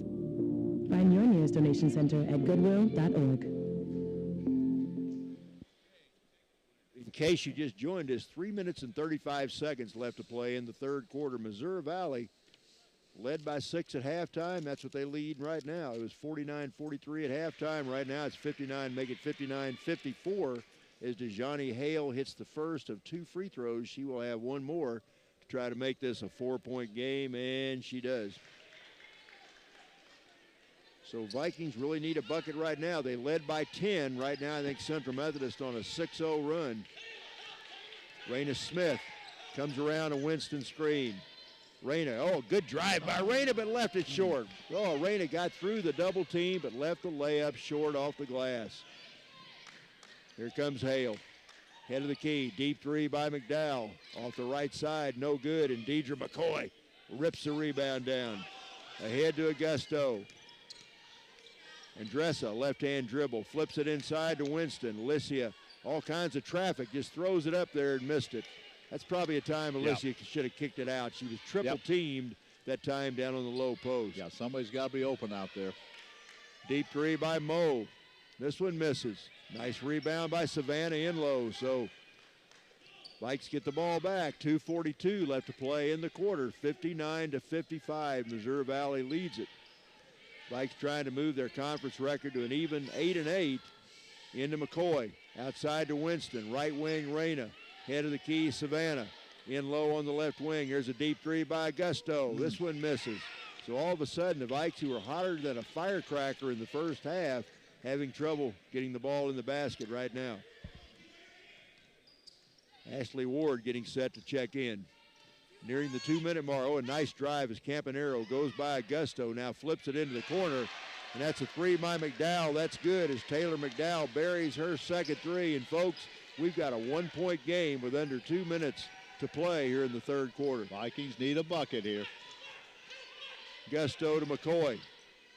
Find your nearest donation center at goodwill.org. In case you just joined us, 3 minutes and 35 seconds left to play in the third quarter. Missouri Valley led by 6 at halftime. That's what they lead right now. It was 49-43 at halftime. Right now it's 59, make it 59-54 as DeJohnny Hale hits the first of 2 free throws. She will have one more to try to make this a 4-point game, and she does. So Vikings really need a bucket right now. They led by 10. Right now I think Central Methodist on a 6-0 run. Raina Smith comes around a Winston screen. Raina, oh, good drive by Raina, but left it short. Oh, Raina got through the double team, but left the layup short off the glass. Here comes Hale. Head of the key, deep three by McDowell. Off the right side, no good, and Deidre McCoy rips the rebound down. Ahead to Augusto. Andressa, left-hand dribble, flips it inside to Winston. Alicia, all kinds of traffic, just throws it up there and missed it. That's probably a time Alicia should have kicked it out. She was triple-teamed that time down on the low post. Yeah, somebody's got to be open out there. Deep three by Moe. This one misses. Nice rebound by Savannah in low. So Vikes get the ball back. 2:42 left to play in the quarter. 59-55. Missouri Valley leads it. Vikes trying to move their conference record to an even 8-8. Into McCoy. Outside to Winston. Right wing Raina. Head of the key Savannah. In low on the left wing. Here's a deep three by Augusto. This one misses. So all of a sudden the Vikes, who were hotter than a firecracker in the first half, having trouble getting the ball in the basket right now. Ashley Ward getting set to check in. Nearing the 2-minute mark. Oh, a nice drive as Campanero goes by Augusto. Now flips it into the corner. And that's a three by McDowell. That's good as Taylor McDowell buries her second three. And folks, we've got a 1-point game with under 2 minutes to play here in the third quarter. Vikings need a bucket here. Augusto to McCoy.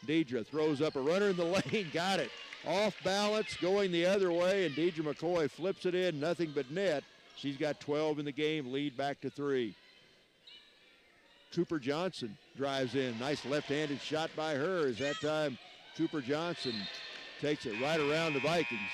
Deidre throws up a runner in the lane, got it. Off balance, going the other way, and Deidre McCoy flips it in, nothing but net. She's got 12 in the game, lead back to 3. Cooper Johnson drives in. Nice left-handed shot by her as that time Cooper Johnson takes it right around the Vikings.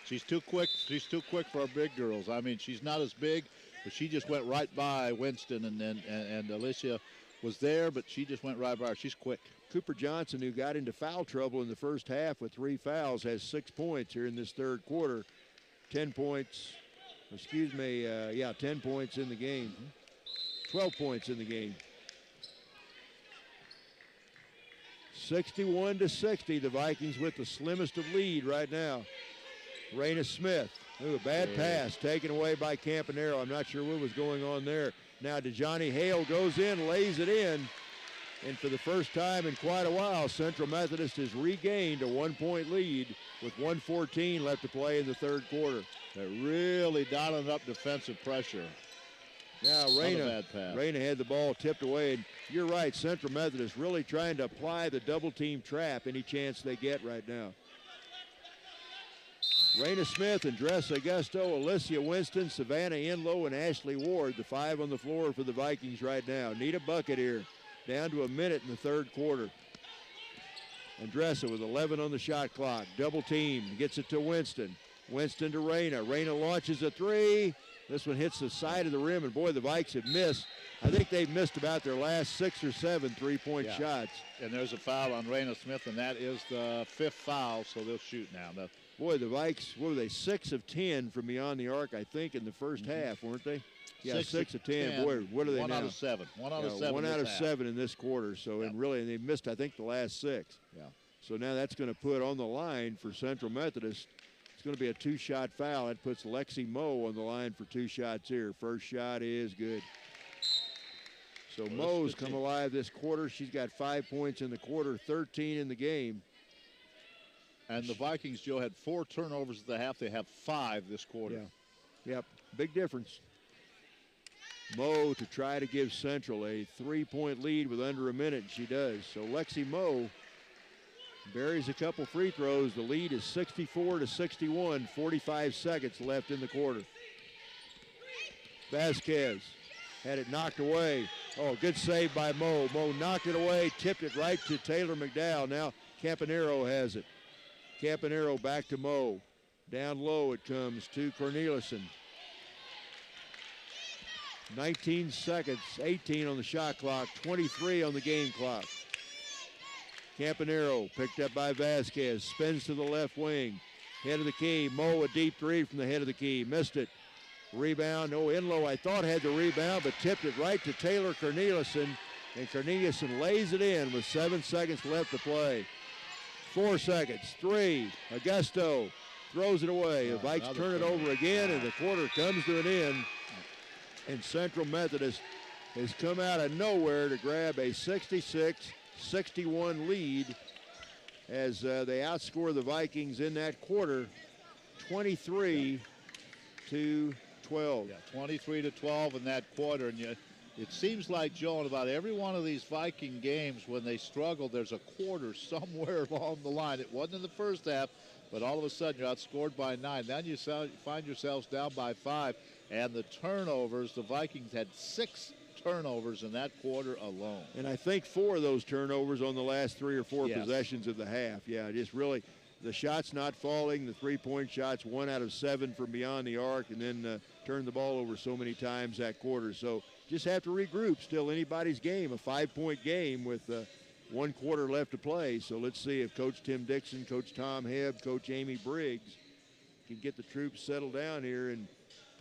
She's too quick. She's too quick for our big girls. I mean, she's not as big, but she just went right by Winston, and Alicia was there, but she just went right by her. She's quick. Cooper Johnson, who got into foul trouble in the first half with 3 fouls, has 6 points here in this third quarter. 10 points, 10 points in the game. 12 points in the game. 61-60, the Vikings with the slimmest of lead right now. Raina Smith, a bad pass taken away by Campanero. I'm not sure what was going on there. Now DeJohnny Hale goes in, lays it in, and for the first time in quite a while, Central Methodist has regained a 1-point lead with 1:14 left to play in the third quarter. They're really dialing up defensive pressure. Now Raina had the ball tipped away, and you're right, Central Methodist really trying to apply the double team trap any chance they get right now. Raina Smith, Andressa Augusto, Alicia Winston, Savannah Enlow, and Ashley Ward, the 5 on the floor for the Vikings right now. Need a bucket here. Down to a minute in the third quarter. Andressa with 11 on the shot clock. Double team, gets it to Winston. Winston to Reyna. Reyna launches a three. This one hits the side of the rim, and boy, the Vikes have missed. I think they've missed about their last 6 or 7 three-point shots. And there's a foul on Reyna Smith, and that is the 5th foul, so they'll shoot now. Boy, the Vikes, what were they, 6 of 10 from beyond the arc, I think, in the first half, weren't they? Yeah, 6 of 10. Boy, what are they now? 1 out of 7. 1 out of 7. 1 out of 7 in this quarter. So, and really, they missed, I think, the last 6. Yeah. So now that's going to put on the line for Central Methodist. It's going to be a 2-shot foul. That puts Lexi Moe on the line for 2 shots here. First shot is good. So Moe's come alive this quarter. She's got 5 points in the quarter, 13 in the game. And the Vikings, Joe, had 4 turnovers at the half. They have 5 this quarter. Yeah. Yep, big difference. Moe to try to give Central a 3-point lead with under a minute, and she does. So Lexi Moe buries a couple free throws. The lead is 64-61, 45 seconds left in the quarter. Vasquez had it knocked away. Oh, good save by Moe. Moe knocked it away, tipped it right to Taylor McDowell. Now Campanero has it. Campanero back to Moe. Down low it comes to Corneliuson. 19 seconds, 18 on the shot clock, 23 on the game clock. Campanero picked up by Vasquez, spins to the left wing. Head of the key, Moe a deep three from the head of the key, missed it. Rebound, Enlow I thought had the rebound, but tipped it right to Taylor Corneliuson, and Corneliuson lays it in with 7 seconds left to play. 4 seconds, 3, Augusto throws it away. The Vikes turn it over again, and the quarter comes to an end. And Central Methodist has come out of nowhere to grab a 66-61 lead as they outscore the Vikings in that quarter, 23-12. Yeah, 23-12 in that quarter. And it seems like, Joe, in about every one of these Viking games, when they struggle, there's a quarter somewhere along the line. It wasn't in the first half, but all of a sudden you're outscored by 9. Then you find yourselves down by 5. And the turnovers, the Vikings had 6 turnovers in that quarter alone. And I think 4 of those turnovers on the last 3 or 4 possessions of the half. Yeah, just really the shots not falling, the three-point shots, 1 out of 7 from beyond the arc, and then turned the ball over so many times that quarter. So just have to regroup. Still anybody's game, a 5-point game with 1 quarter left to play. So let's see if Coach Tim Dixon, Coach Tom Hebb, Coach Amy Briggs can get the troops settled down here and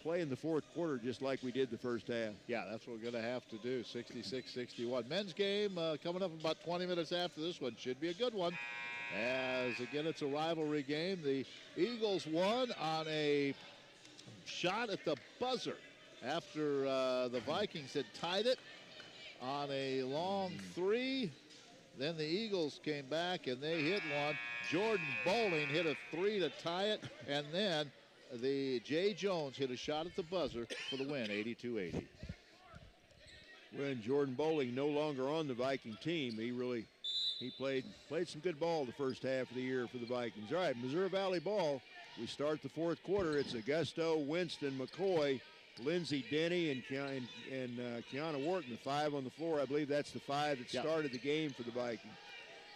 play in the fourth quarter just like we did the first half. Yeah, that's what we're going to have to do, 66-61. Men's game coming up about 20 minutes after this one. Should be a good one. As, again, it's a rivalry game. The Eagles won on a shot at the buzzer after the Vikings had tied it on a long 3. Then the Eagles came back and they hit one. Jordan Bowling hit a 3 to tie it, and then the Jay Jones hit a shot at the buzzer for the win, 82-80. When Jordan Bowling no longer on the Viking team, he played some good ball the first half of the year for the Vikings. All right, Missouri Valley ball. We start the fourth quarter. It's Augusto, Winston, McCoy, Lindsey Denny, and Kiana Wharton, the 5 on the floor. I believe that's the 5 that started the game for the Vikings.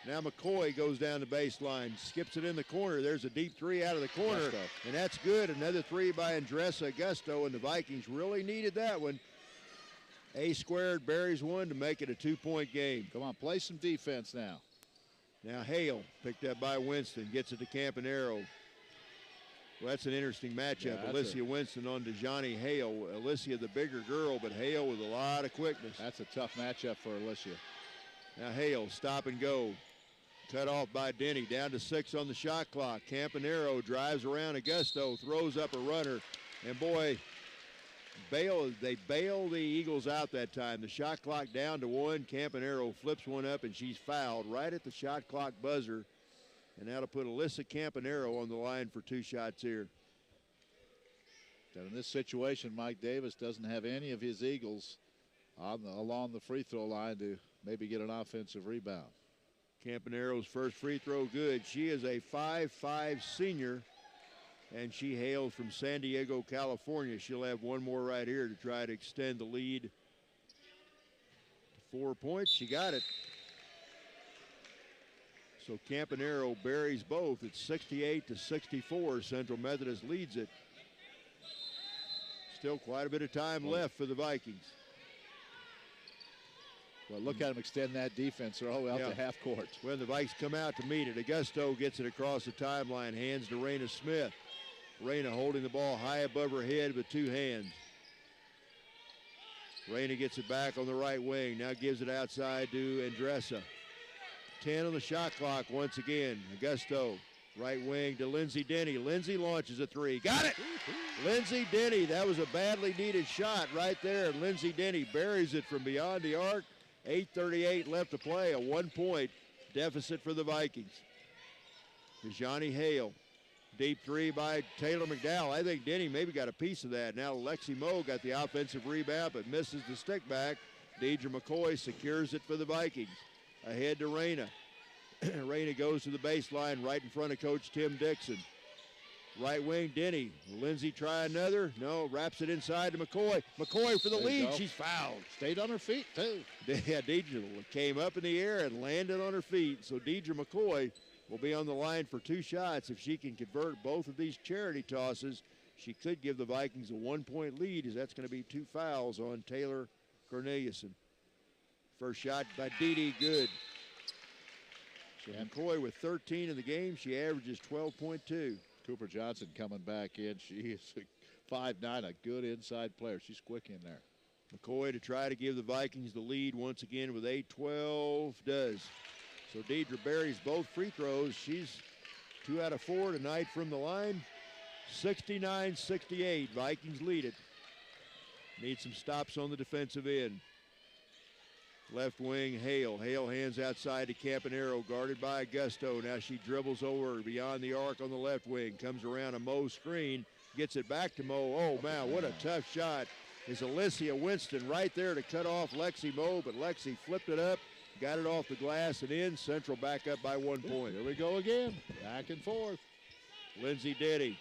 Now McCoy goes down the baseline, skips it in the corner. There's a deep 3 out of the corner, and that's good. Another 3 by Andressa Augusto, and the Vikings really needed that one. A squared buries 1 to make it a 2-point game. Come on, play some defense now. Now Hale picked up by Winston, gets it to Campanero. Well, that's an interesting matchup. Yeah, Alicia Winston on Dejani Hale. Alicia the bigger girl, but Hale with a lot of quickness. That's a tough matchup for Alicia. Now Hale, stop and go. Cut off by Denny, down to 6 on the shot clock. Campanero drives around Augusto, throws up a runner, and boy, they bail the Eagles out that time. The shot clock down to 1. Campanero flips one up, and she's fouled right at the shot clock buzzer. And that'll put Alyssa Campanero on the line for 2 shots here. And in this situation, Mike Davis doesn't have any of his Eagles along the free throw line to maybe get an offensive rebound. Campanero's first free throw good. She is a 5'5" senior, and she hails from San Diego, California. She'll have 1 more right here to try to extend the lead to 4 points. She got it. So Campanero buries both. It's 68-64. Central Methodist leads it. Still quite a bit of time left for the Vikings. Well, look at them extend that defense. They're all the way out to half court. When the Vikes come out to meet it, Augusto gets it across the timeline, hands to Raina Smith. Raina holding the ball high above her head with two hands. Raina gets it back on the right wing, now gives it outside to Andressa. 10 on the shot clock once again. Augusto, right wing to Lindsey Denny. Lindsey launches a three. Got it! Lindsey Denny, that was a badly needed shot right there. Lindsey Denny buries it from beyond the arc. 8:38 left to play, a 1-point deficit for the Vikings. Johnny Hale, deep three by Taylor McDowell. I think Denny maybe got a piece of that. Now Lexi Moe got the offensive rebound but misses the stick back. Deidre McCoy secures it for the Vikings. Ahead to Raina. Raina goes to the baseline right in front of Coach Tim Dixon. Right wing, Denny. Lindsay try another. No, wraps it inside to McCoy. McCoy for the lead. She's fouled. Stayed on her feet, too. Yeah, Deidre came up in the air and landed on her feet. So Deidre McCoy will be on the line for 2 shots. If she can convert both of these charity tosses, she could give the Vikings a 1-point lead, as that's going to be 2 fouls on Taylor Corneliuson. First shot by Dede, good. So McCoy with 13 in the game. She averages 12.2. Cooper Johnson coming back in. She is 5'9", a good inside player. She's quick in there. McCoy to try to give the Vikings the lead once again with 8-12. Does. So Deidre buries both free throws. She's 2 out of 4 tonight from the line. 69-68. Vikings lead it. Need some stops on the defensive end. Left wing, Hale. Hale hands outside to Campanero, guarded by Augusto. Now she dribbles over beyond the arc on the left wing. Comes around a Moe screen. Gets it back to Moe. Oh, man, what a tough shot. Is Alicia Winston right there to cut off Lexi Moe, but Lexi flipped it up, got it off the glass and in. Central back up by 1 point. Here we go again. Back and forth. Lindsey Denny.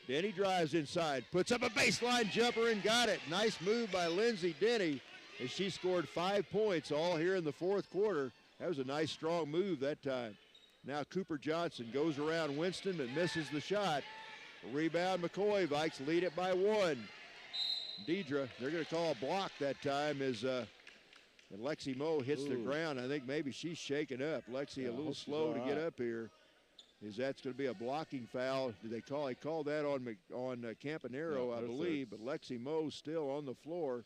Denny drives inside, puts up a baseline jumper and got it. Nice move by Lindsey Denny, as she scored 5 points all here in the fourth quarter. That was a nice, strong move that time. Now Cooper Johnson goes around Winston but misses the shot. Rebound McCoy. Vikes lead it by 1. Deidre, they're going to call a block that time as Lexi Moe hits the ground. I think maybe she's shaken up. Lexi a little slow to get up here. That's going to be a blocking foul. Did they call? They called that on Campanero, I believe, but Lexi Moe still on the floor.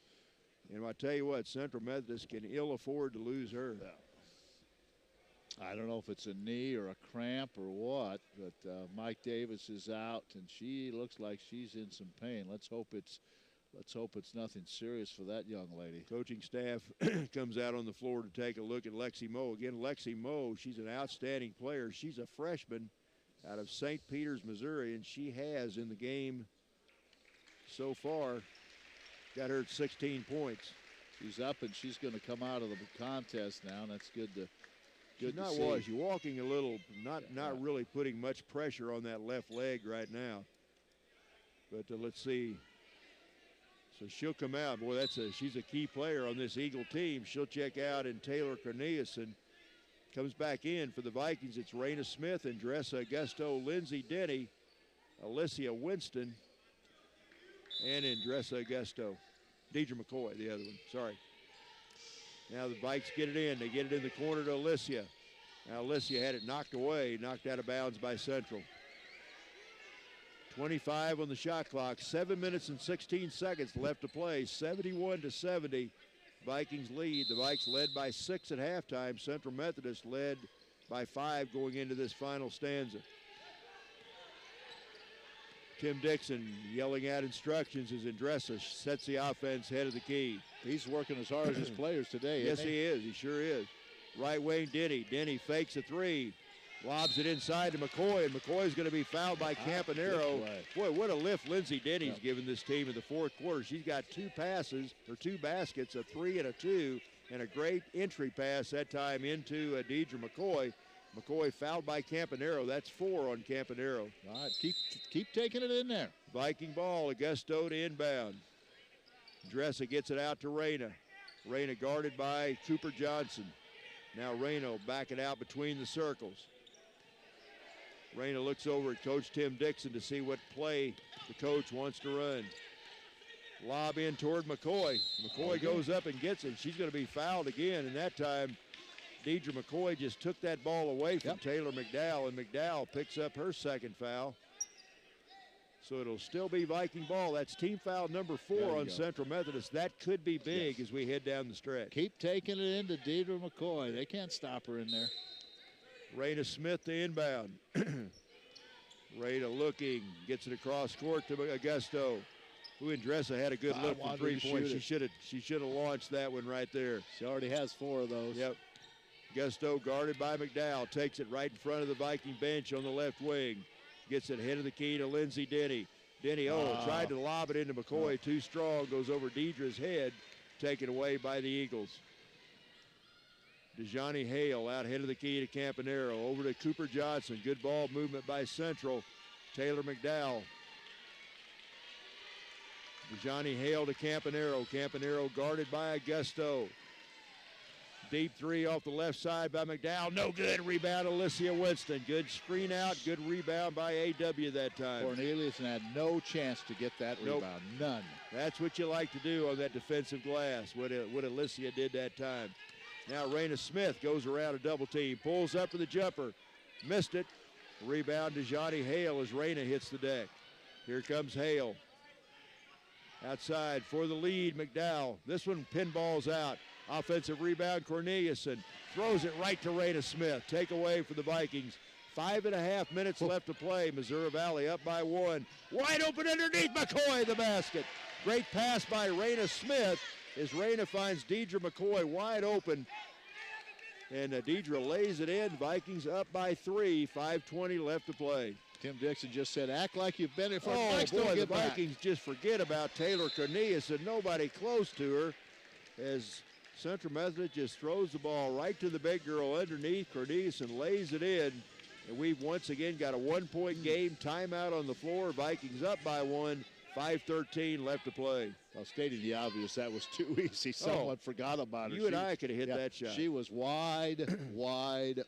And I tell you what, Central Methodist can ill afford to lose her. I don't know if it's a knee or a cramp or what, but Mike Davis is out, and she looks like she's in some pain. Let's hope it's nothing serious for that young lady. Coaching staff comes out on the floor to take a look at Lexi Moe. Again, Lexi Moe, she's an outstanding player. She's a freshman out of St. Peters, Missouri, and she has in the game so far got her at 16 points. She's up, and she's going to come out of the contest now, and that's good to She's not see. She's walking a little, not really putting much pressure on that left leg right now. But let's see. So she'll come out. Boy, she's a key player on this Eagle team. She'll check out, and Taylor Corneliuson comes back in for the Vikings. It's Raina Smith, Andressa Augusto, Lindsey Denny, Alicia Winston, and Andressa Augusto. Deidre McCoy, the other one, sorry. Now the Vikes get it in. They get it in the corner to Alicia. Now Alicia had it knocked away, knocked out of bounds by Central. 25 on the shot clock, 7 minutes and 16 seconds left to play. 71-70, Vikings lead. The Vikes led by 6 at halftime. Central Methodist led by 5 going into this final stanza. Tim Dixon yelling out instructions as Andressa sets the offense head of the key. He's working as hard as his players today. Yes, he is. He sure is. Right wing, Denny. Denny fakes a three. Lobs it inside to McCoy, and McCoy's going to be fouled by Campanero. Boy, what a lift Lindsey Denny's given this team in the fourth quarter. She's got 2 passes, or 2 baskets, a 3 and a 2, and a great entry pass that time into Deidre McCoy. McCoy fouled by Campanero. That's 4 on Campanero. All right, keep taking it in there. Viking ball, Augusto to inbound. Dressa gets it out to Raina. Raina guarded by Cooper Johnson. Now Raina will back it out between the circles. Raina looks over at Coach Tim Dixon to see what play the coach wants to run. Lob in toward McCoy. McCoy goes up and gets it. She's going to be fouled again, and that time Deidre McCoy just took that ball away from Taylor McDowell, and McDowell picks up her second foul. So it'll still be Viking ball. That's team foul number 4 on Central Methodist. That could be big as we head down the stretch. Keep taking it into Deidre McCoy. They can't stop her in there. Raina Smith to inbound. Raina looking, gets it across court to Augusto. Who Andressa had a good look from 3 points. She should have launched that one right there. She already has 4 of those. Yep. Augusto guarded by McDowell, takes it right in front of the Viking bench on the left wing. Gets it head of the key to Lindsey Denny. Denny, tried to lob it into McCoy, too strong, goes over Deidre's head, taken away by the Eagles. DeJohnny Hale out head of the key to Campanero, over to Cooper Johnson. Good ball movement by Central. Taylor McDowell. DeJohnny Hale to Campanero. Campanero guarded by Augusto. Deep 3 off the left side by McDowell. No good. Rebound, Alicia Winston. Good screen out. Good rebound by A.W. that time. Cornelius had no chance to get that rebound. None. That's what you like to do on that defensive glass, what Alicia did that time. Now Raina Smith goes around a double team. Pulls up for the jumper. Missed it. Rebound to Johnny Hale as Raina hits the deck. Here comes Hale. Outside for the lead, McDowell. This one pinballs out. Offensive rebound, Corneliuson throws it right to Raina Smith. Take away for the Vikings. 5.5 minutes left to play. Missouri Valley up by 1. Wide open underneath McCoy, the basket. Great pass by Raina Smith as Raina finds Deidre McCoy wide open. And Deidre lays it in. Vikings up by 3. 5:20 left to play. Tim Dixon just said, act like you've been here for the Vikings just forget about Taylor Corneliuson. Nobody close to her as Central Methodist just throws the ball right to the big girl underneath. Corneliuson lays it in, and we've once again got a 1-point game. Timeout on the floor. Vikings up by 1. 5:13 left to play. Well, stating the obvious, that was too easy. Someone forgot about her. You and I could have hit that shot. She was wide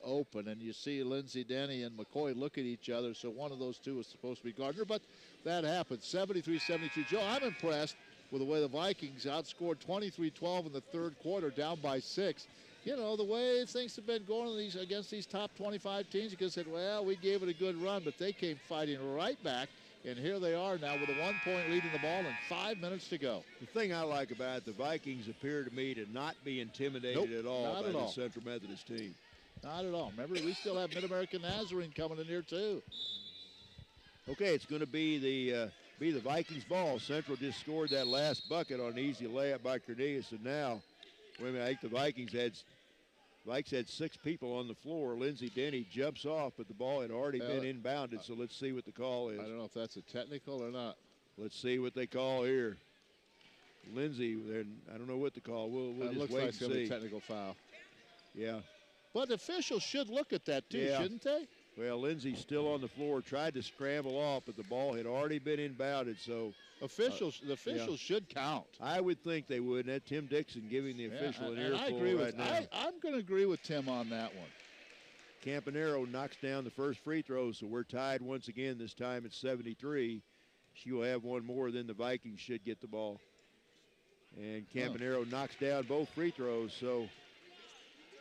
open, and you see Lindsey Denny and McCoy look at each other, so one of those two was supposed to be Gardner, but that happened. 73-72. Joe, I'm impressed with the way the Vikings outscored 23-12 in the third quarter, down by 6. You know, the way things have been going against these top 25 teams, you could have said, well, we gave it a good run, but they came fighting right back. And here they are now with a 1-point lead in the ball and 5 minutes to go. The thing I like about it, the Vikings appear to me to not be intimidated at all by the Central Methodist team. Not at all. Remember, we still have Mid-American Nazarene coming in here too. Okay, it's going to be the Vikings ball. Central just scored that last bucket on an easy layup by Cornelius, and now, wait a minute, I think the Vikings had 6 people on the floor. Lindsey Denny jumps off, but the ball had already been inbounded, so let's see what the call is. I don't know if that's a technical or not. Let's see what they call here. Lindsey, I don't know what to call. We'll just wait and see. Looks like a technical foul. Yeah. But officials should look at that too, shouldn't they? Well, Lindsey's still on the floor, tried to scramble off, but the ball had already been inbounded, so the officials should count. I would think they would. And Tim Dixon giving the official an earful right now. I'm going to agree with Tim on that one. Campanero knocks down the first free throw, so we're tied once again. This time it's 73. She will have one more, then the Vikings should get the ball. And Campanero knocks down both free throws, so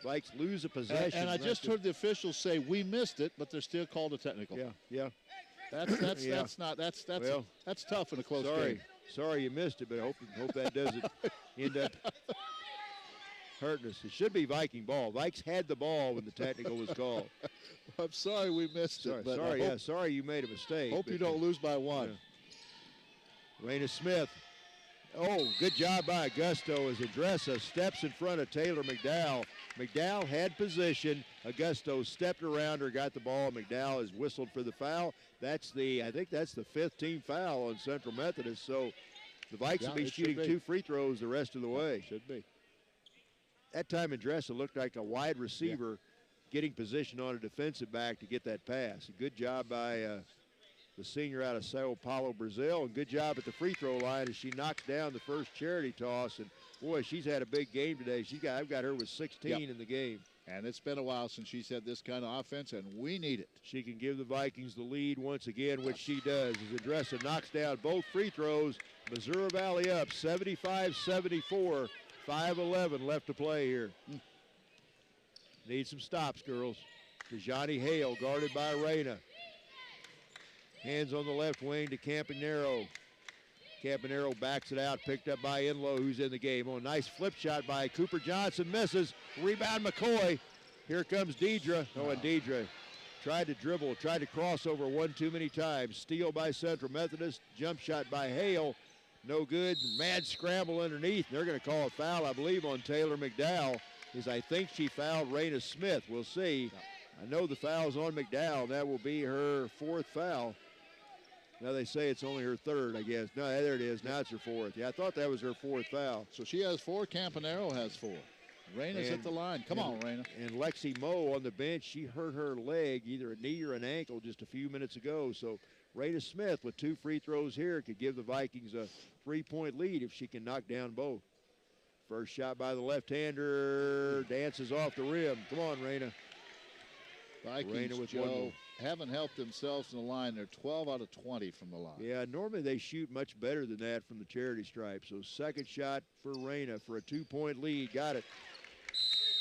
Vikes lose a possession. And I just heard the officials say we missed it, but they're still called a technical. Yeah. That's tough in a close game. Sorry you missed it, but I hope that doesn't end up hurting us. It should be Viking ball. Vikes had the ball when the technical was called. I'm sorry we missed it. But sorry you made a mistake. Hope you don't lose by 1. Yeah. Raina Smith. Oh, good job by Augusto as Andressa steps in front of Taylor McDowell. McDowell had position. Augusto stepped around her, got the ball. McDowell has whistled for the foul. I think that's the 5th team foul on Central Methodist. So the Vikes will be shooting 2 free throws the rest of the way. Should be. That time Andressa looked like a wide receiver getting position on a defensive back to get that pass. A good job by the senior out of Sao Paulo, Brazil, and good job at the free throw line as she knocks down the first charity toss. And boy, she's had a big game today. I've got her with 16 in the game. And it's been a while since she's had this kind of offense, and we need it. She can give the Vikings the lead once again, which she does. As Adressa knocks down both free throws. Missouri Valley up 75-74. 5:11 left to play here. Need some stops, girls. Dejani Hale guarded by Reyna. Hands on the left wing to Campanero. Campanero backs it out, picked up by Enlow, who's in the game. Oh, nice flip shot by Cooper Johnson, misses. Rebound McCoy. Here comes Deidre. Oh, and Deidre tried to dribble, tried to cross over one too many times. Steal by Central Methodist. Jump shot by Hale. No good. Mad scramble underneath. They're going to call a foul, I believe, on Taylor McDowell, as I think she fouled Reyna Smith. We'll see. I know the foul's on McDowell. That will be her fourth foul. Now they say it's only her third, I guess. No, there it is. Now it's her fourth. Yeah, I thought that was her fourth foul. So she has 4. Campanero has 4. Reyna's at the line. Come on, Reyna. And Lexi Moe on the bench, she hurt her leg, either a knee or an ankle, just a few minutes ago. So Reyna Smith with 2 free throws here could give the Vikings a 3-point lead if she can knock down both. First shot by the left-hander, dances off the rim. Come on, Reyna. Vikings, Reyna with Joe, haven't helped themselves in the line. They're 12 out of 20 from the line. Yeah, normally they shoot much better than that from the charity stripe. So second shot for Reyna for a 2-point lead. Got it.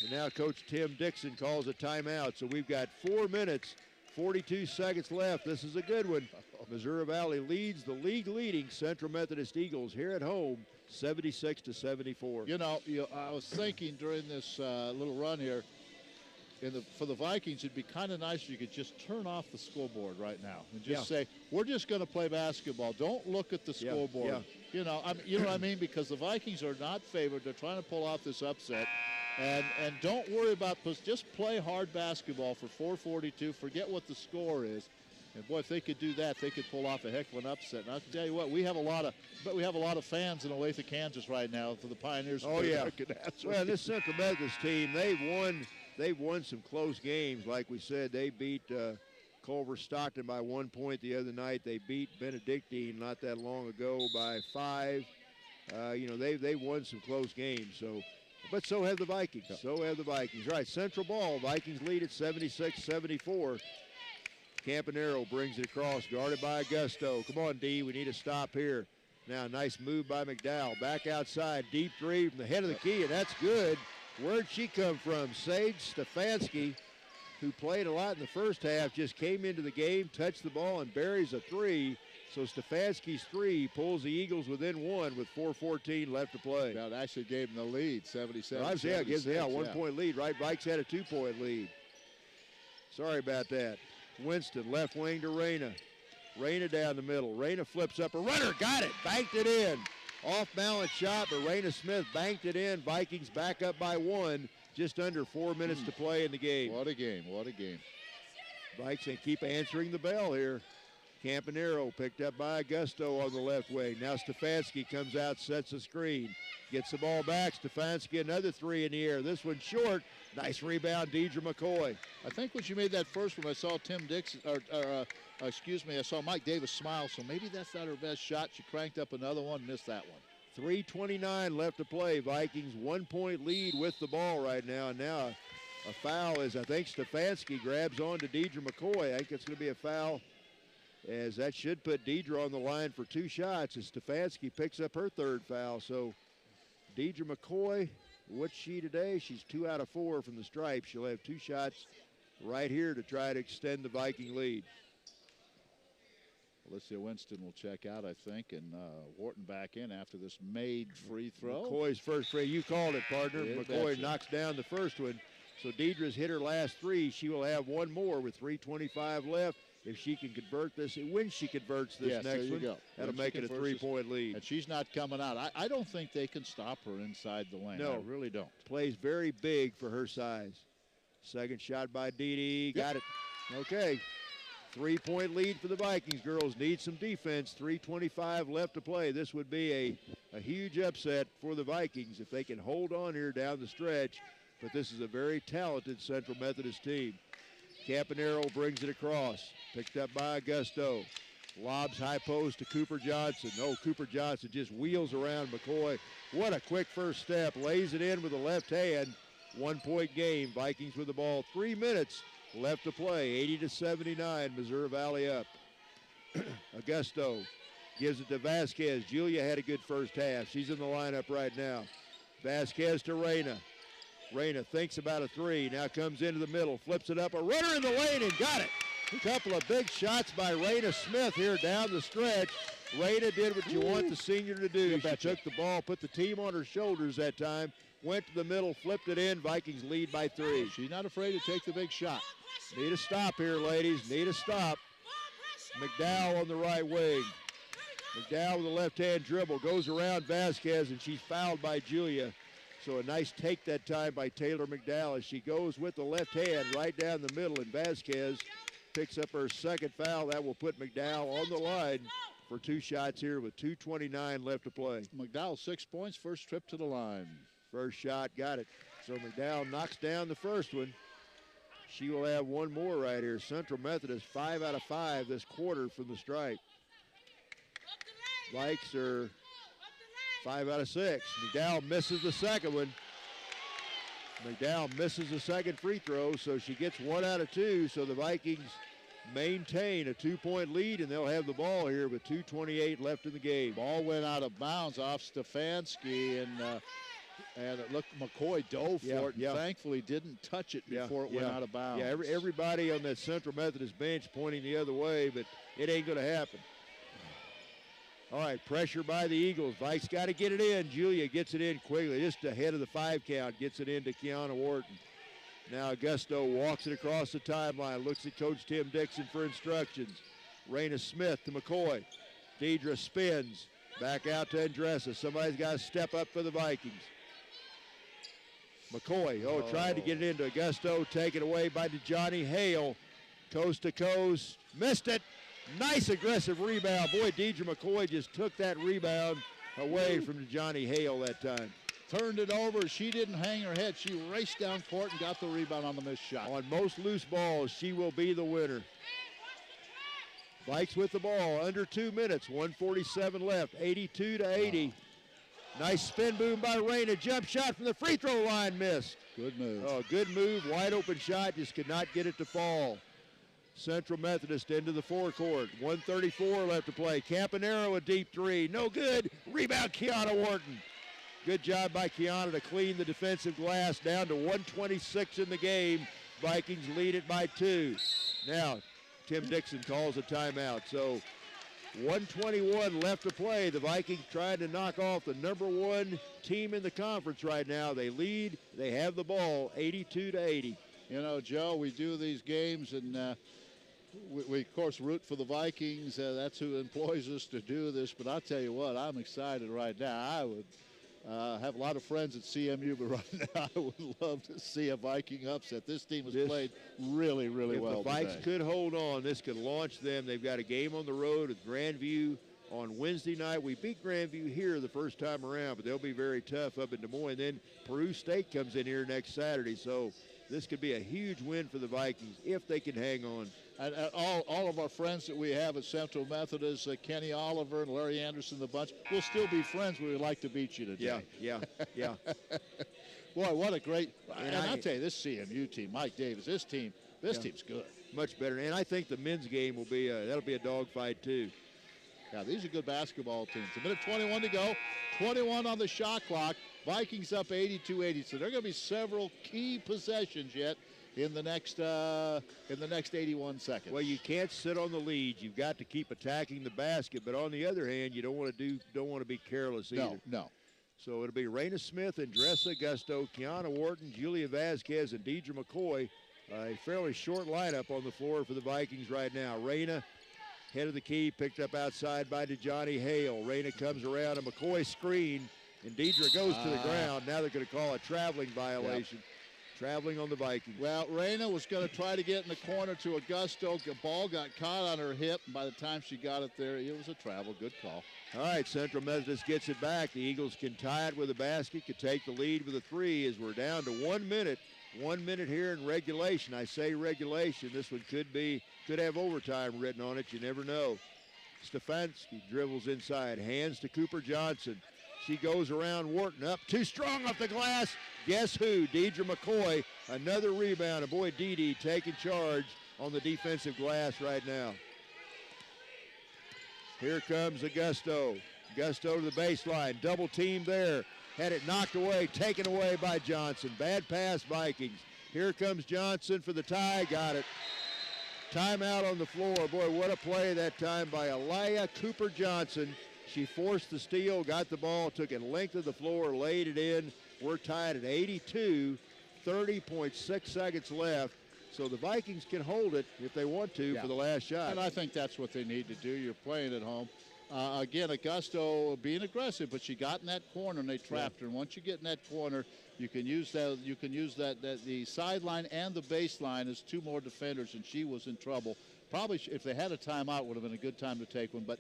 And now Coach Tim Dixon calls a timeout. So we've got 4 minutes, 42 seconds left. This is a good one. Missouri Valley leads the league-leading Central Methodist Eagles here at home, 76-74. You know, I was thinking during this little run here, for the Vikings, it'd be kind of nice if you could just turn off the scoreboard right now and just say, we're just going to play basketball. Don't look at the scoreboard. You know, you know what I mean? Because the Vikings are not favored. They're trying to pull off this upset. And don't worry about this. Just play hard basketball for 4:42. Forget what the score is. And boy, if they could do that, they could pull off a heck of an upset. And I'll tell you what, we have a lot of fans in Olathe, Kansas right now for the Pioneers. Oh yeah. Well, this Central Methodist team, they've won some close games. Like we said, they beat Culver Stockton by 1 point the other night. They beat Benedictine not that long ago by 5. You know, they've won some close games. So. But so have the Vikings. So have the Vikings. All right, Central ball. Vikings lead at 76-74. Campanero brings it across, guarded by Augusto. Come on, D, we need a stop here. Now, nice move by McDowell. Back outside, deep three from the head of the key, and that's good. Where'd she come from? Sage Stefanski, who played a lot in the first half, just came into the game, touched the ball, and buries a 3. So Stefanski's 3 pulls the Eagles within 1 with 4:14 left to play. That actually gave them the lead, 77. Yeah, gives them a 1-point lead, right? Vikes had a 2-point lead. Sorry about that. Winston, left wing to Reyna. Reyna down the middle. Reyna flips up a runner, got it, banked it in. Off balance shot, but Reyna Smith banked it in. Vikings back up by 1, just under 4 minutes to play in the game. What a game, what a game. Vikes keep answering the bell here. Campanero picked up by Augusto on the left wing. Now Stefanski comes out, sets a screen. Gets the ball back. Stefanski, another 3 in the air. This one short. Nice rebound, Deidre McCoy. I think when she made that first one, I saw Tim Dixon, I saw Mike Davis smile, so maybe that's not her best shot. She cranked up another one, missed that one. 3:29 left to play. Vikings 1-point lead with the ball right now. And now a foul as I think Stefanski grabs on to Deidre McCoy. I think it's going to be a foul, as that should put Deidre on the line for 2 shots as Stefanski picks up her 3rd foul. So Deidre McCoy, what's she today? She's 2 out of 4 from the stripe. She'll have 2 shots right here to try to extend the Viking lead. Alicia Winston will check out, I think, and Wharton back in after this made free throw. McCoy's first free. You called it, partner. McCoy knocks down the first one. So Deidre's hit her last 3. She will have 1 more with 3:25 left. If she can convert this, when she converts this next one, that'll make it a 3-point lead. And she's not coming out. I don't think they can stop her inside the lane. No, I really don't. Plays very big for her size. Second shot by Dede. Got it. Okay. 3-point lead for the Vikings. Girls need some defense. 3:25 left to play. This would be a huge upset for the Vikings if they can hold on here down the stretch. But this is a very talented Central Methodist team. Campanero brings it across. Picked up by Augusto. Lobs high post to Cooper Johnson. No, Cooper Johnson just wheels around McCoy. What a quick first step. Lays it in with the left hand. 1-point game. Vikings with the ball. 3 minutes left to play. 80-79, Missouri Valley up. Augusto gives it to Vasquez. Julia had a good first half. She's in the lineup right now. Vasquez to Reyna. Reyna thinks about a three. Now comes into the middle. Flips it up. A runner in the lane and got it. A couple of big shots by Reyna Smith here down the stretch. Reyna did what you want the senior to do. She took the ball, put the team on her shoulders that time, went to the middle, flipped it in. Vikings lead by 3. She's not afraid to take the big shot. Need a stop here, ladies. Need a stop. McDowell on the right wing. McDowell with a left-hand dribble. Goes around Vasquez, and she's fouled by Julia. So a nice take that time by Taylor McDowell as she goes with the left hand right down the middle, and Vasquez picks up her second foul. That will put McDowell on the line for 2 shots here with 2:29 left to play. McDowell 6 points, first trip to the line. First shot, got it. So McDowell knocks down the first one. She will have one more right here. Central Methodist 5 out of 5 this quarter from the stripe. Vikes are 5 out of 6. McDowell misses the second one. McDowell misses the second free throw, so she gets 1 out of 2. So the Vikings maintain a 2-point lead, and they'll have the ball here with 2:28 left in the game. Ball went out of bounds off Stefanski, and it looked McCoy dove for it, and thankfully didn't touch it before it went out of bounds. Yeah, everybody on that Central Methodist bench pointing the other way, but it ain't going to happen. All right, pressure by the Eagles. Vikes got to get it in. Julia gets it in quickly, just ahead of the 5 count, gets it into Kiana Wharton. Now Augusto walks it across the timeline, looks at Coach Tim Dixon for instructions. Reyna Smith to McCoy. Deidre spins, back out to Andressa. Somebody's got to step up for the Vikings. McCoy, tried to get it into Augusto, taken away by DeJohnny Hale. Coast to coast, missed it. Nice aggressive rebound. Boy, Deidre McCoy just took that rebound away from DeJohnny Hale that time. Turned it over. She didn't hang her head. She raced down court and got the rebound on the missed shot. On most loose balls, she will be the winner. Vikes with the ball, under 2 minutes, 1:47 left, 82-80. Nice spin boom by Reyna. Jump shot from the free throw line, missed. Good move. Oh, good move. Wide open shot, just could not get it to fall. Central Methodist into the forecourt. 1:34 left to play. Campanero a deep three. No good. Rebound, Kiana Wharton. Good job by Kiana to clean the defensive glass down to 1:26 in the game. Vikings lead it by 2. Now, Tim Dixon calls a timeout. So 1:21 left to play. The Vikings trying to knock off the #1 team in the conference right now. They lead. They have the ball 82-80. You know, Joe, we do these games, and we of course root for the Vikings. That's who employs us to do this. But I'll tell you what, I'm excited right now. I would have a lot of friends at CMU, but right now I would love to see a Viking upset. This team has played really, really well today. If the Vikes today. could hold on, this could launch them. They've got a game on the road with Grandview on Wednesday night. We beat Grandview here the first time around, but they'll be very tough up in Des Moines. Then Peru State comes in here next Saturday, so this could be a huge win for the Vikings if they can hang on. And all of our friends that we have at Central Methodist, Kenny Oliver and Larry Anderson, the bunch, we'll still be friends. We would like to beat you today. Yeah. Boy, what a great, and I'll tell you, this CMU team, Mike Davis, this team's good. Much better, and I think the men's game will be, that'll be a dogfight too. Yeah, these are good basketball teams. A minute 21 to go, 21 on the shot clock. Vikings up 82-80, so there are going to be several key possessions yet in the next 81 seconds. Well, you can't sit on the lead. You've got to keep attacking the basket, but on the other hand, you don't want to be careless either. No. So it'll be Reyna Smith, Andressa Augusto, Kiana Wharton, Julia Vasquez, and Deidre McCoy. A fairly short lineup on the floor for the Vikings right now. Reyna, head of the key, picked up outside by DeJohnny Hale. Reyna comes around a McCoy screen, and Deidre goes to the ground. Now they're going to call a traveling violation. Yep. Traveling on the Vikings. Well, Reyna was going to try to get in the corner to Augusto. The ball got caught on her hip, and by the time she got it there, it was a travel. Good call. All right, Central Methodist gets it back. The Eagles can tie it with a basket, could take the lead with a 3 as we're down to 1 minute. 1 minute here in regulation. I say regulation. This one could have overtime written on it. You never know. Stefanski dribbles inside. Hands to Cooper Johnson. She goes around Wharton, up too strong off the glass. Guess who? Deidre McCoy, another rebound. And boy, Dee Dee taking charge on the defensive glass right now. Here comes Augusto. Augusto to the baseline, double team there. Had it knocked away, taken away by Johnson. Bad pass, Vikings. Here comes Johnson for the tie, got it. Timeout on the floor. Boy, what a play that time by Elia Cooper-Johnson. She forced the steal, got the ball, took it length of the floor, laid it in. We're tied at 82, 30.6 seconds left. So the Vikings can hold it if they want to for the last shot. And I think that's what they need to do. You're playing at home. Again, Augusto being aggressive, but she got in that corner and they trapped her. And once you get in that corner, you can use that. You can use that the sideline and the baseline as two more defenders, and she was in trouble. Probably, if they had a timeout, would have been a good time to take one. But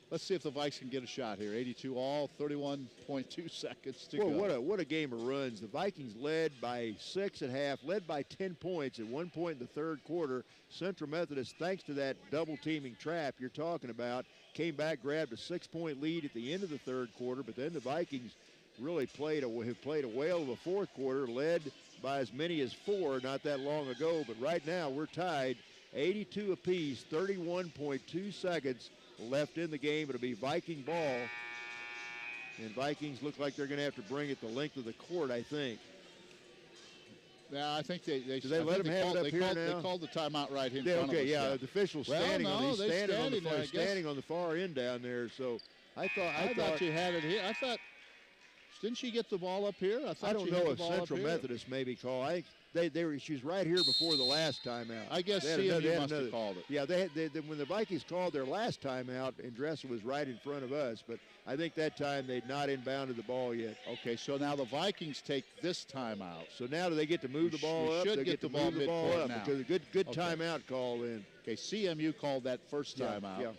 let's see if the Vikes can get a shot here. 82 all, 31.2 seconds to go. What a game of runs. The Vikings led by 6 at half, led by 10 points at one point in the third quarter. Central Methodist, thanks to that double-teaming trap you're talking about, came back, grabbed a 6-point lead at the end of the third quarter, but then the Vikings really have played a whale of a fourth quarter, led by as many as 4 not that long ago. But right now we're tied 82 apiece, 31.2 seconds left in the game. It'll be Viking ball. And Vikings look like they're going to have to bring it the length of the court, I think. Yeah, I think they let them have it up here now? They called the timeout right in front of us. Yeah, the official's standing on the far end down there. So I thought you had it here. I thought, didn't she get the ball up here? I don't know if Central Methodist maybe called. I think she was right here before the last timeout. I guess CMU must have called it. Yeah, when the Vikings called their last timeout, Andressa was right in front of us. But I think that time they'd not inbounded the ball yet. Okay, so now the Vikings take this timeout. So now do they get to move the ball up? Should get the ball up now. Because a good timeout call in. Okay, CMU called that first timeout. Yeah.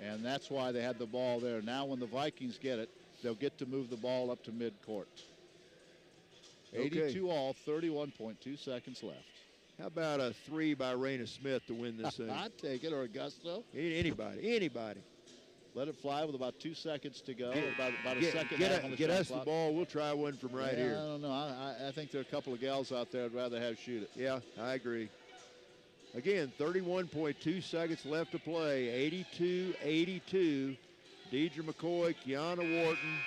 And that's why they had the ball there. Now when the Vikings get it, they'll get to move the ball up to midcourt. 82 all, 31.2 seconds left. How about a 3 by Raina Smith to win this thing? I'd take it, or Augusto. Anybody. Let it fly with about 2 seconds to go. About a second. Get us the ball. We'll try one from right here. I don't know. I think there are a couple of gals out there I'd rather have shoot it. Yeah, I agree. Again, 31.2 seconds left to play. 82-82. Deidre McCoy, Kiana Wharton,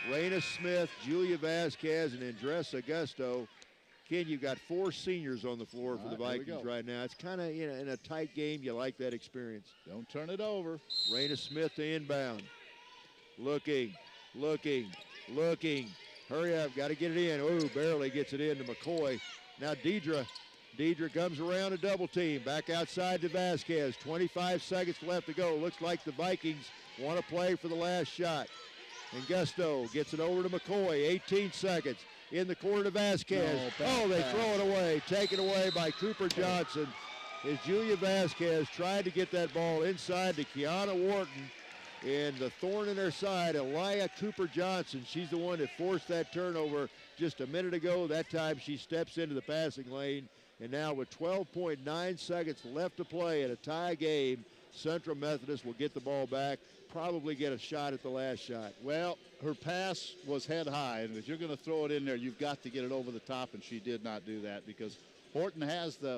Raina Smith, Julia Vasquez, and Andressa Augusto. Ken, you've got 4 seniors on the floor for the Vikings right now. It's kind of in a tight game. You like that experience. Don't turn it over. Raina Smith to inbound. Looking. Hurry up, got to get it in. Oh, barely gets it in to McCoy. Now Deidre comes around a double team. Back outside to Vasquez. 25 seconds left to go. Looks like the Vikings want to play for the last shot. And Gusto gets it over to McCoy. 18 seconds. In the corner to Vasquez. They throw it away. Taken away by Cooper Johnson. As Julia Vasquez tried to get that ball inside to Kiana Wharton. And the thorn in her side, Elia Cooper Johnson. She's the one that forced that turnover just a minute ago. That time she steps into the passing lane. And now with 12.9 seconds left to play in a tie game, Central Methodist will get the ball back, probably get a shot at the last shot. Well, her pass was head high, and if you're going to throw it in there, you've got to get it over the top, and she did not do that because Horton has the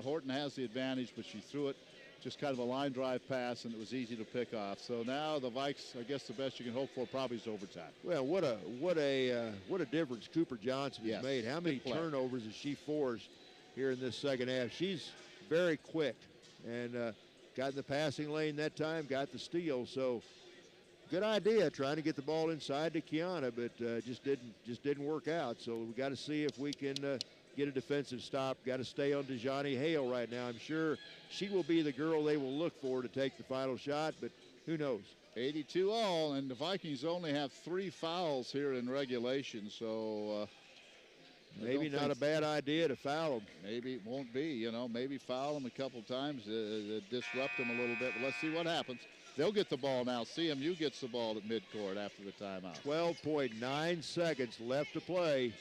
advantage, but she threw it just kind of a line drive pass, and it was easy to pick off. So now the Vikes, I guess the best you can hope for probably is overtime. Well, what a difference Cooper Johnson has made. How many turnovers has she forced here in this second half? She's very quick and got in the passing lane that time, got the steal. So good idea trying to get the ball inside to Kiana, but just didn't work out. So we got to see if we can get a defensive stop. Got to stay on Dejani Hale right now. I'm sure she will be the girl they will look for to take the final shot, but who knows? 82 all, and the Vikings only have 3 fouls here in regulation, so maybe not a bad idea to foul them. Maybe it won't be, maybe foul them a couple times, disrupt them a little bit, but let's see what happens. They'll get the ball now. CMU gets the ball at midcourt after the timeout. 12.9 seconds left to play.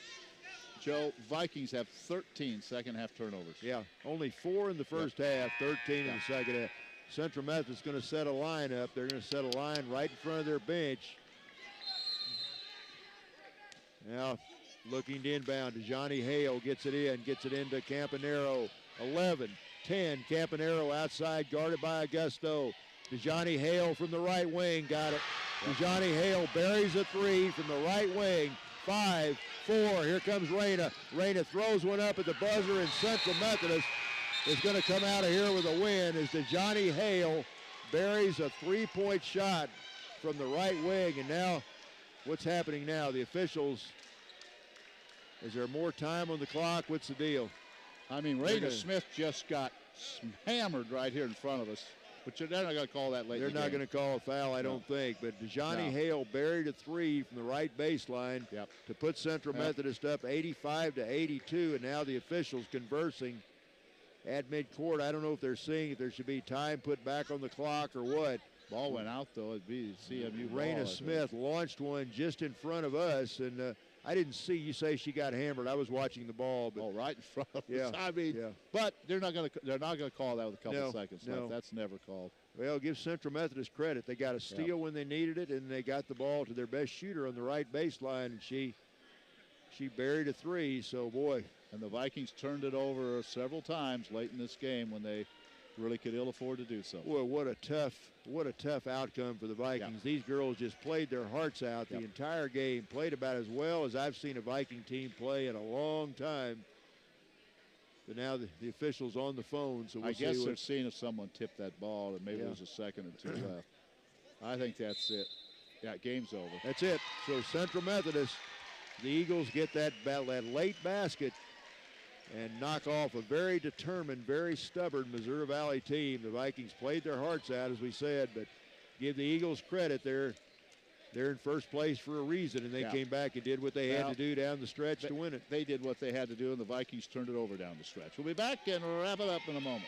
Joe, Vikings have 13 second half turnovers. Yeah, only 4 in the first half, 13 in the second half. Central Methodist is going to set a line up. They're going to set a line right in front of their bench. Now looking to inbound. DeJohnny Hale gets it into Campanero. 11, 10, Campanero outside, guarded by Augusto. DeJohnny Hale from the right wing, got it. DeJohnny Hale buries a three from the right wing. 5, 4, here comes Reyna. Reyna throws one up at the buzzer, and Central Methodist is going to come out of here with a win as DeJohnny Hale buries a three-point shot from the right wing. And now, what's happening now? The officials, is there more time on the clock? What's the deal? I mean, Reyna Smith just got hammered right here in front of us. But they're not going to call that late. They're not going to call a foul, I don't think. But DeJohnny Hale buried a three from the right baseline to put Central Methodist up 85-82. And now the officials conversing at midcourt. I don't know if they're seeing if there should be time put back on the clock or what. Ball went out, though. It'd be CMU ball. Reyna Smith launched one just in front of us, and I didn't see you say she got hammered. I was watching the ball, but right in front of us. I mean, but they're not going to call that with a couple of seconds left. That's never called. Well, give Central Methodist credit. They got a steal when they needed it, and they got the ball to their best shooter on the right baseline, and she buried a three. So boy, and the Vikings turned it over several times late in this game when they really could ill afford to do so. Well, what a tough outcome for the Vikings. These girls just played their hearts out the entire game, played about as well as I've seen a Viking team play in a long time. But now the officials on the phone, so we'll I guess they're seeing if someone tipped that ball, and maybe there's a second or two left. I think that's it. Yeah, game's over. That's it. So Central Methodist, the Eagles get that late basket and knock off a very determined, very stubborn Missouri Valley team. The Vikings played their hearts out, as we said, but give the Eagles credit. They're in first place for a reason, and they came back and did what they had to do down the stretch to win it. They did what they had to do, and the Vikings turned it over down the stretch. We'll be back and wrap it up in a moment.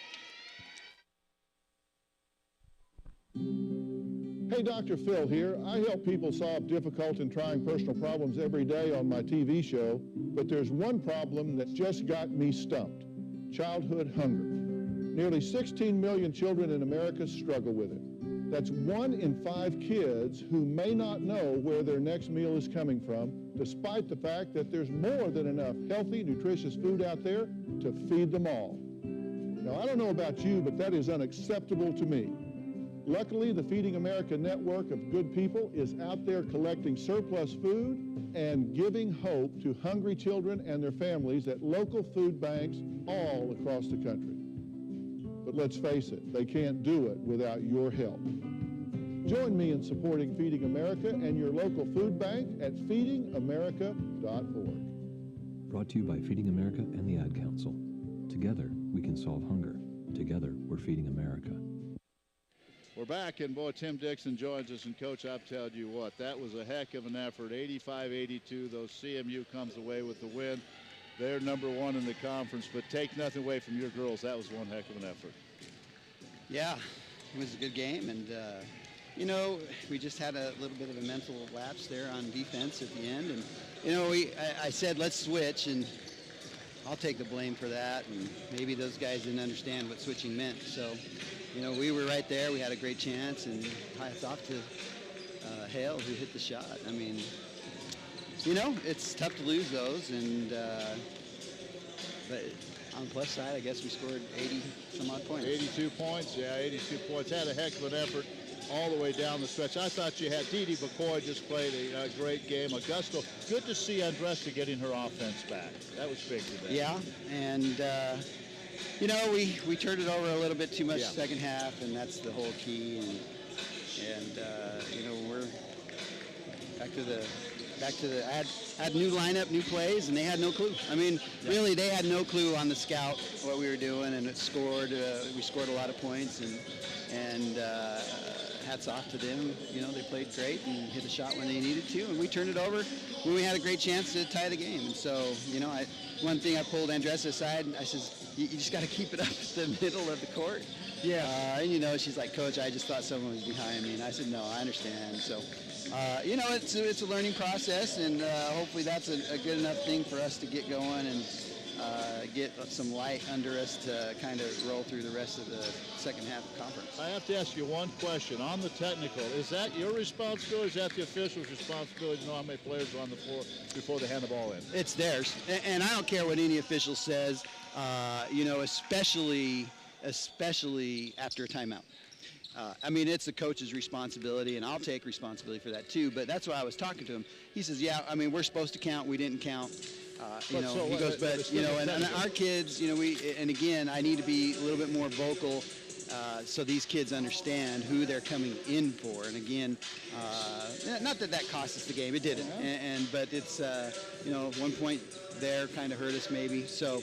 Hey, Dr. Phil here. I help people solve difficult and trying personal problems every day on my TV show, but there's one problem that's just got me stumped: childhood hunger. Nearly 16 million children in America struggle with it. That's 1 in 5 kids who may not know where their next meal is coming from, despite the fact that there's more than enough healthy, nutritious food out there to feed them all. Now, I don't know about you, but that is unacceptable to me. Luckily, the Feeding America network of good people is out there collecting surplus food and giving hope to hungry children and their families at local food banks all across the country. But let's face it, they can't do it without your help. Join me in supporting Feeding America and your local food bank at feedingamerica.org. Brought to you by Feeding America and the Ad Council. Together, we can solve hunger. Together, we're Feeding America. We're back, and boy, Tim Dixon joins us, and Coach, I've told you what, that was a heck of an effort. 85-82, though CMU comes away with the win. They're number 1 in the conference, but take nothing away from your girls. That was one heck of an effort. Yeah, it was a good game, and you know, we just had a little bit of a mental lapse there on defense at the end, and you know, I said let's switch, and I'll take the blame for that, and maybe those guys didn't understand what switching meant. So, you know, we were right there. We had a great chance, and hats off to Hale, who hit the shot. I mean, you know, it's tough to lose those, and but on the plus side, I guess we scored 80-some-odd points. 82 points, yeah, 82 points. Had a heck of an effort all the way down the stretch. I thought you had Dee McCoy just played a great game. Augusto, good to see Andressa getting her offense back. That was big today. Yeah, and you know, we turned it over a little bit too much second half, and that's the whole key. And you know, we're back to the add new lineup, new plays, and they had no clue. I mean, really, they had no clue on the scout what we were doing, and it scored. We scored a lot of points, and hats off to them. You know, they played great and hit a shot when they needed to, and we turned it over when we had a great chance to tie the game. And so, you know, one thing I pulled Andressa aside, and I says, you just got to keep it up at the middle of the court. Yeah. And, you know, she's like, Coach, I just thought someone was behind me. And I said, no, I understand. So, you know, it's a learning process, and hopefully that's a good enough thing for us to get going and get some light under us to kind of roll through the rest of the second half of conference. I have to ask you one question. On the technical, is that your responsibility or is that the official's responsibility to know how many players are on the floor before they hand the ball in? It's theirs. And I don't care what any official says, especially after a timeout. I mean, it's the coach's responsibility, and I'll take responsibility for that too, but that's why I was talking to him. He says, yeah, I mean, we're supposed to count. We didn't count. He goes, but, and our kids, and again, I need to be a little bit more vocal so these kids understand who they're coming in for. And again, not that cost us the game. It didn't. But it's, 1 point there kind of hurt us maybe. So,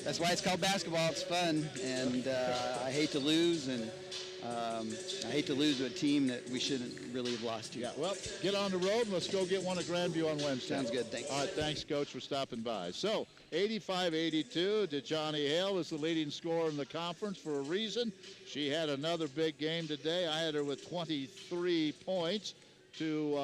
that's why it's called basketball. It's fun, and I hate to lose, and I hate to lose to a team that we shouldn't really have lost to. Yeah, well, get on the road, and let's go get one at Grandview on Wednesday. Sounds good, thanks. All right, thanks, Coach, for stopping by. So, 85-82, DeJohnny Hale is the leading scorer in the conference for a reason. She had another big game today. I had her with 23 points to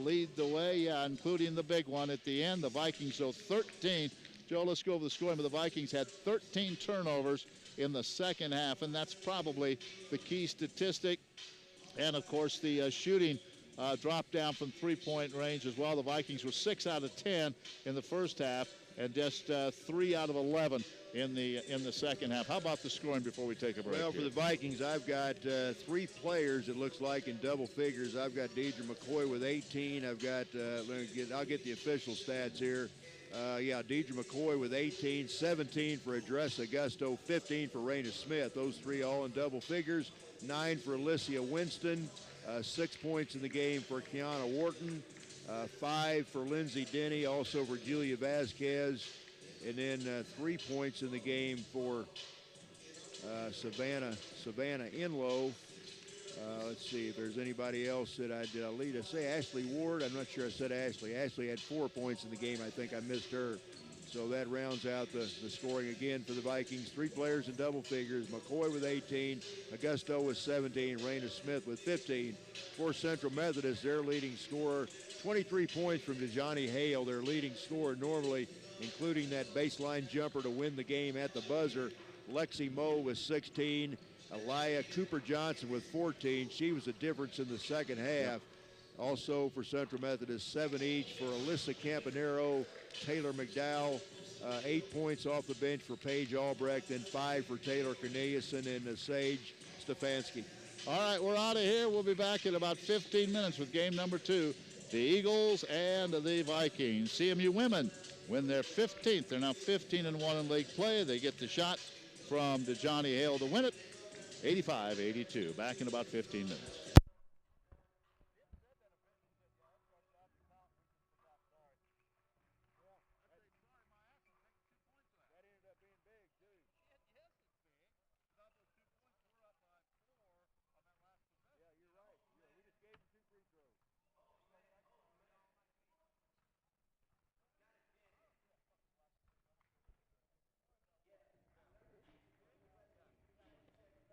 lead the way, including the big one at the end. The Vikings, 13. Joe, let's go over the scoring. But the Vikings had 13 turnovers in the second half, and that's probably the key statistic. And, of course, the shooting dropped down from three-point range as well. The Vikings were 6 out of 10 in the first half and just 3 out of 11 in the second half. How about the scoring before we take a break? Well, for the Vikings, I've got 3 players, it looks like, in double figures. I've got Deidre McCoy with 18. I've got, I'll get the official stats here. Deidre McCoy with 18, 17 for Adressa Augusto, 15 for Raina Smith. Those 3 all in double figures. 9 for Alicia Winston, 6 points in the game for Kiana Wharton, 5 for Lindsay Denny, also for Julia Vasquez, and then 3 points in the game for Savannah Enlow. Let's see if there's anybody else that I lead. I say Ashley Ward. I'm not sure I said Ashley. Ashley had 4 points in the game. I think I missed her. So that rounds out the scoring again for the Vikings. 3 players in double figures. McCoy with 18, Augusto with 17, Raina Smith with 15. For Central Methodist, their leading scorer, 23 points from DeJohnny Hale, their leading scorer normally, including that baseline jumper to win the game at the buzzer. Lexi Moe with 16. Elia Cooper-Johnson with 14. She was a difference in the second half. Also for Central Methodist, 7 each for Alyssa Campanero, Taylor McDowell, 8 points off the bench for Paige Albrecht, and 5 for Taylor Corneliuson and Sage Stefanski. All right, we're out of here. We'll be back in about 15 minutes with game number 2, the Eagles and the Vikings. CMU women win their 15th. They're now 15-1 in league play. They get the shot from DeJohnny Hale to win it. 85-82. Back in about 15 minutes.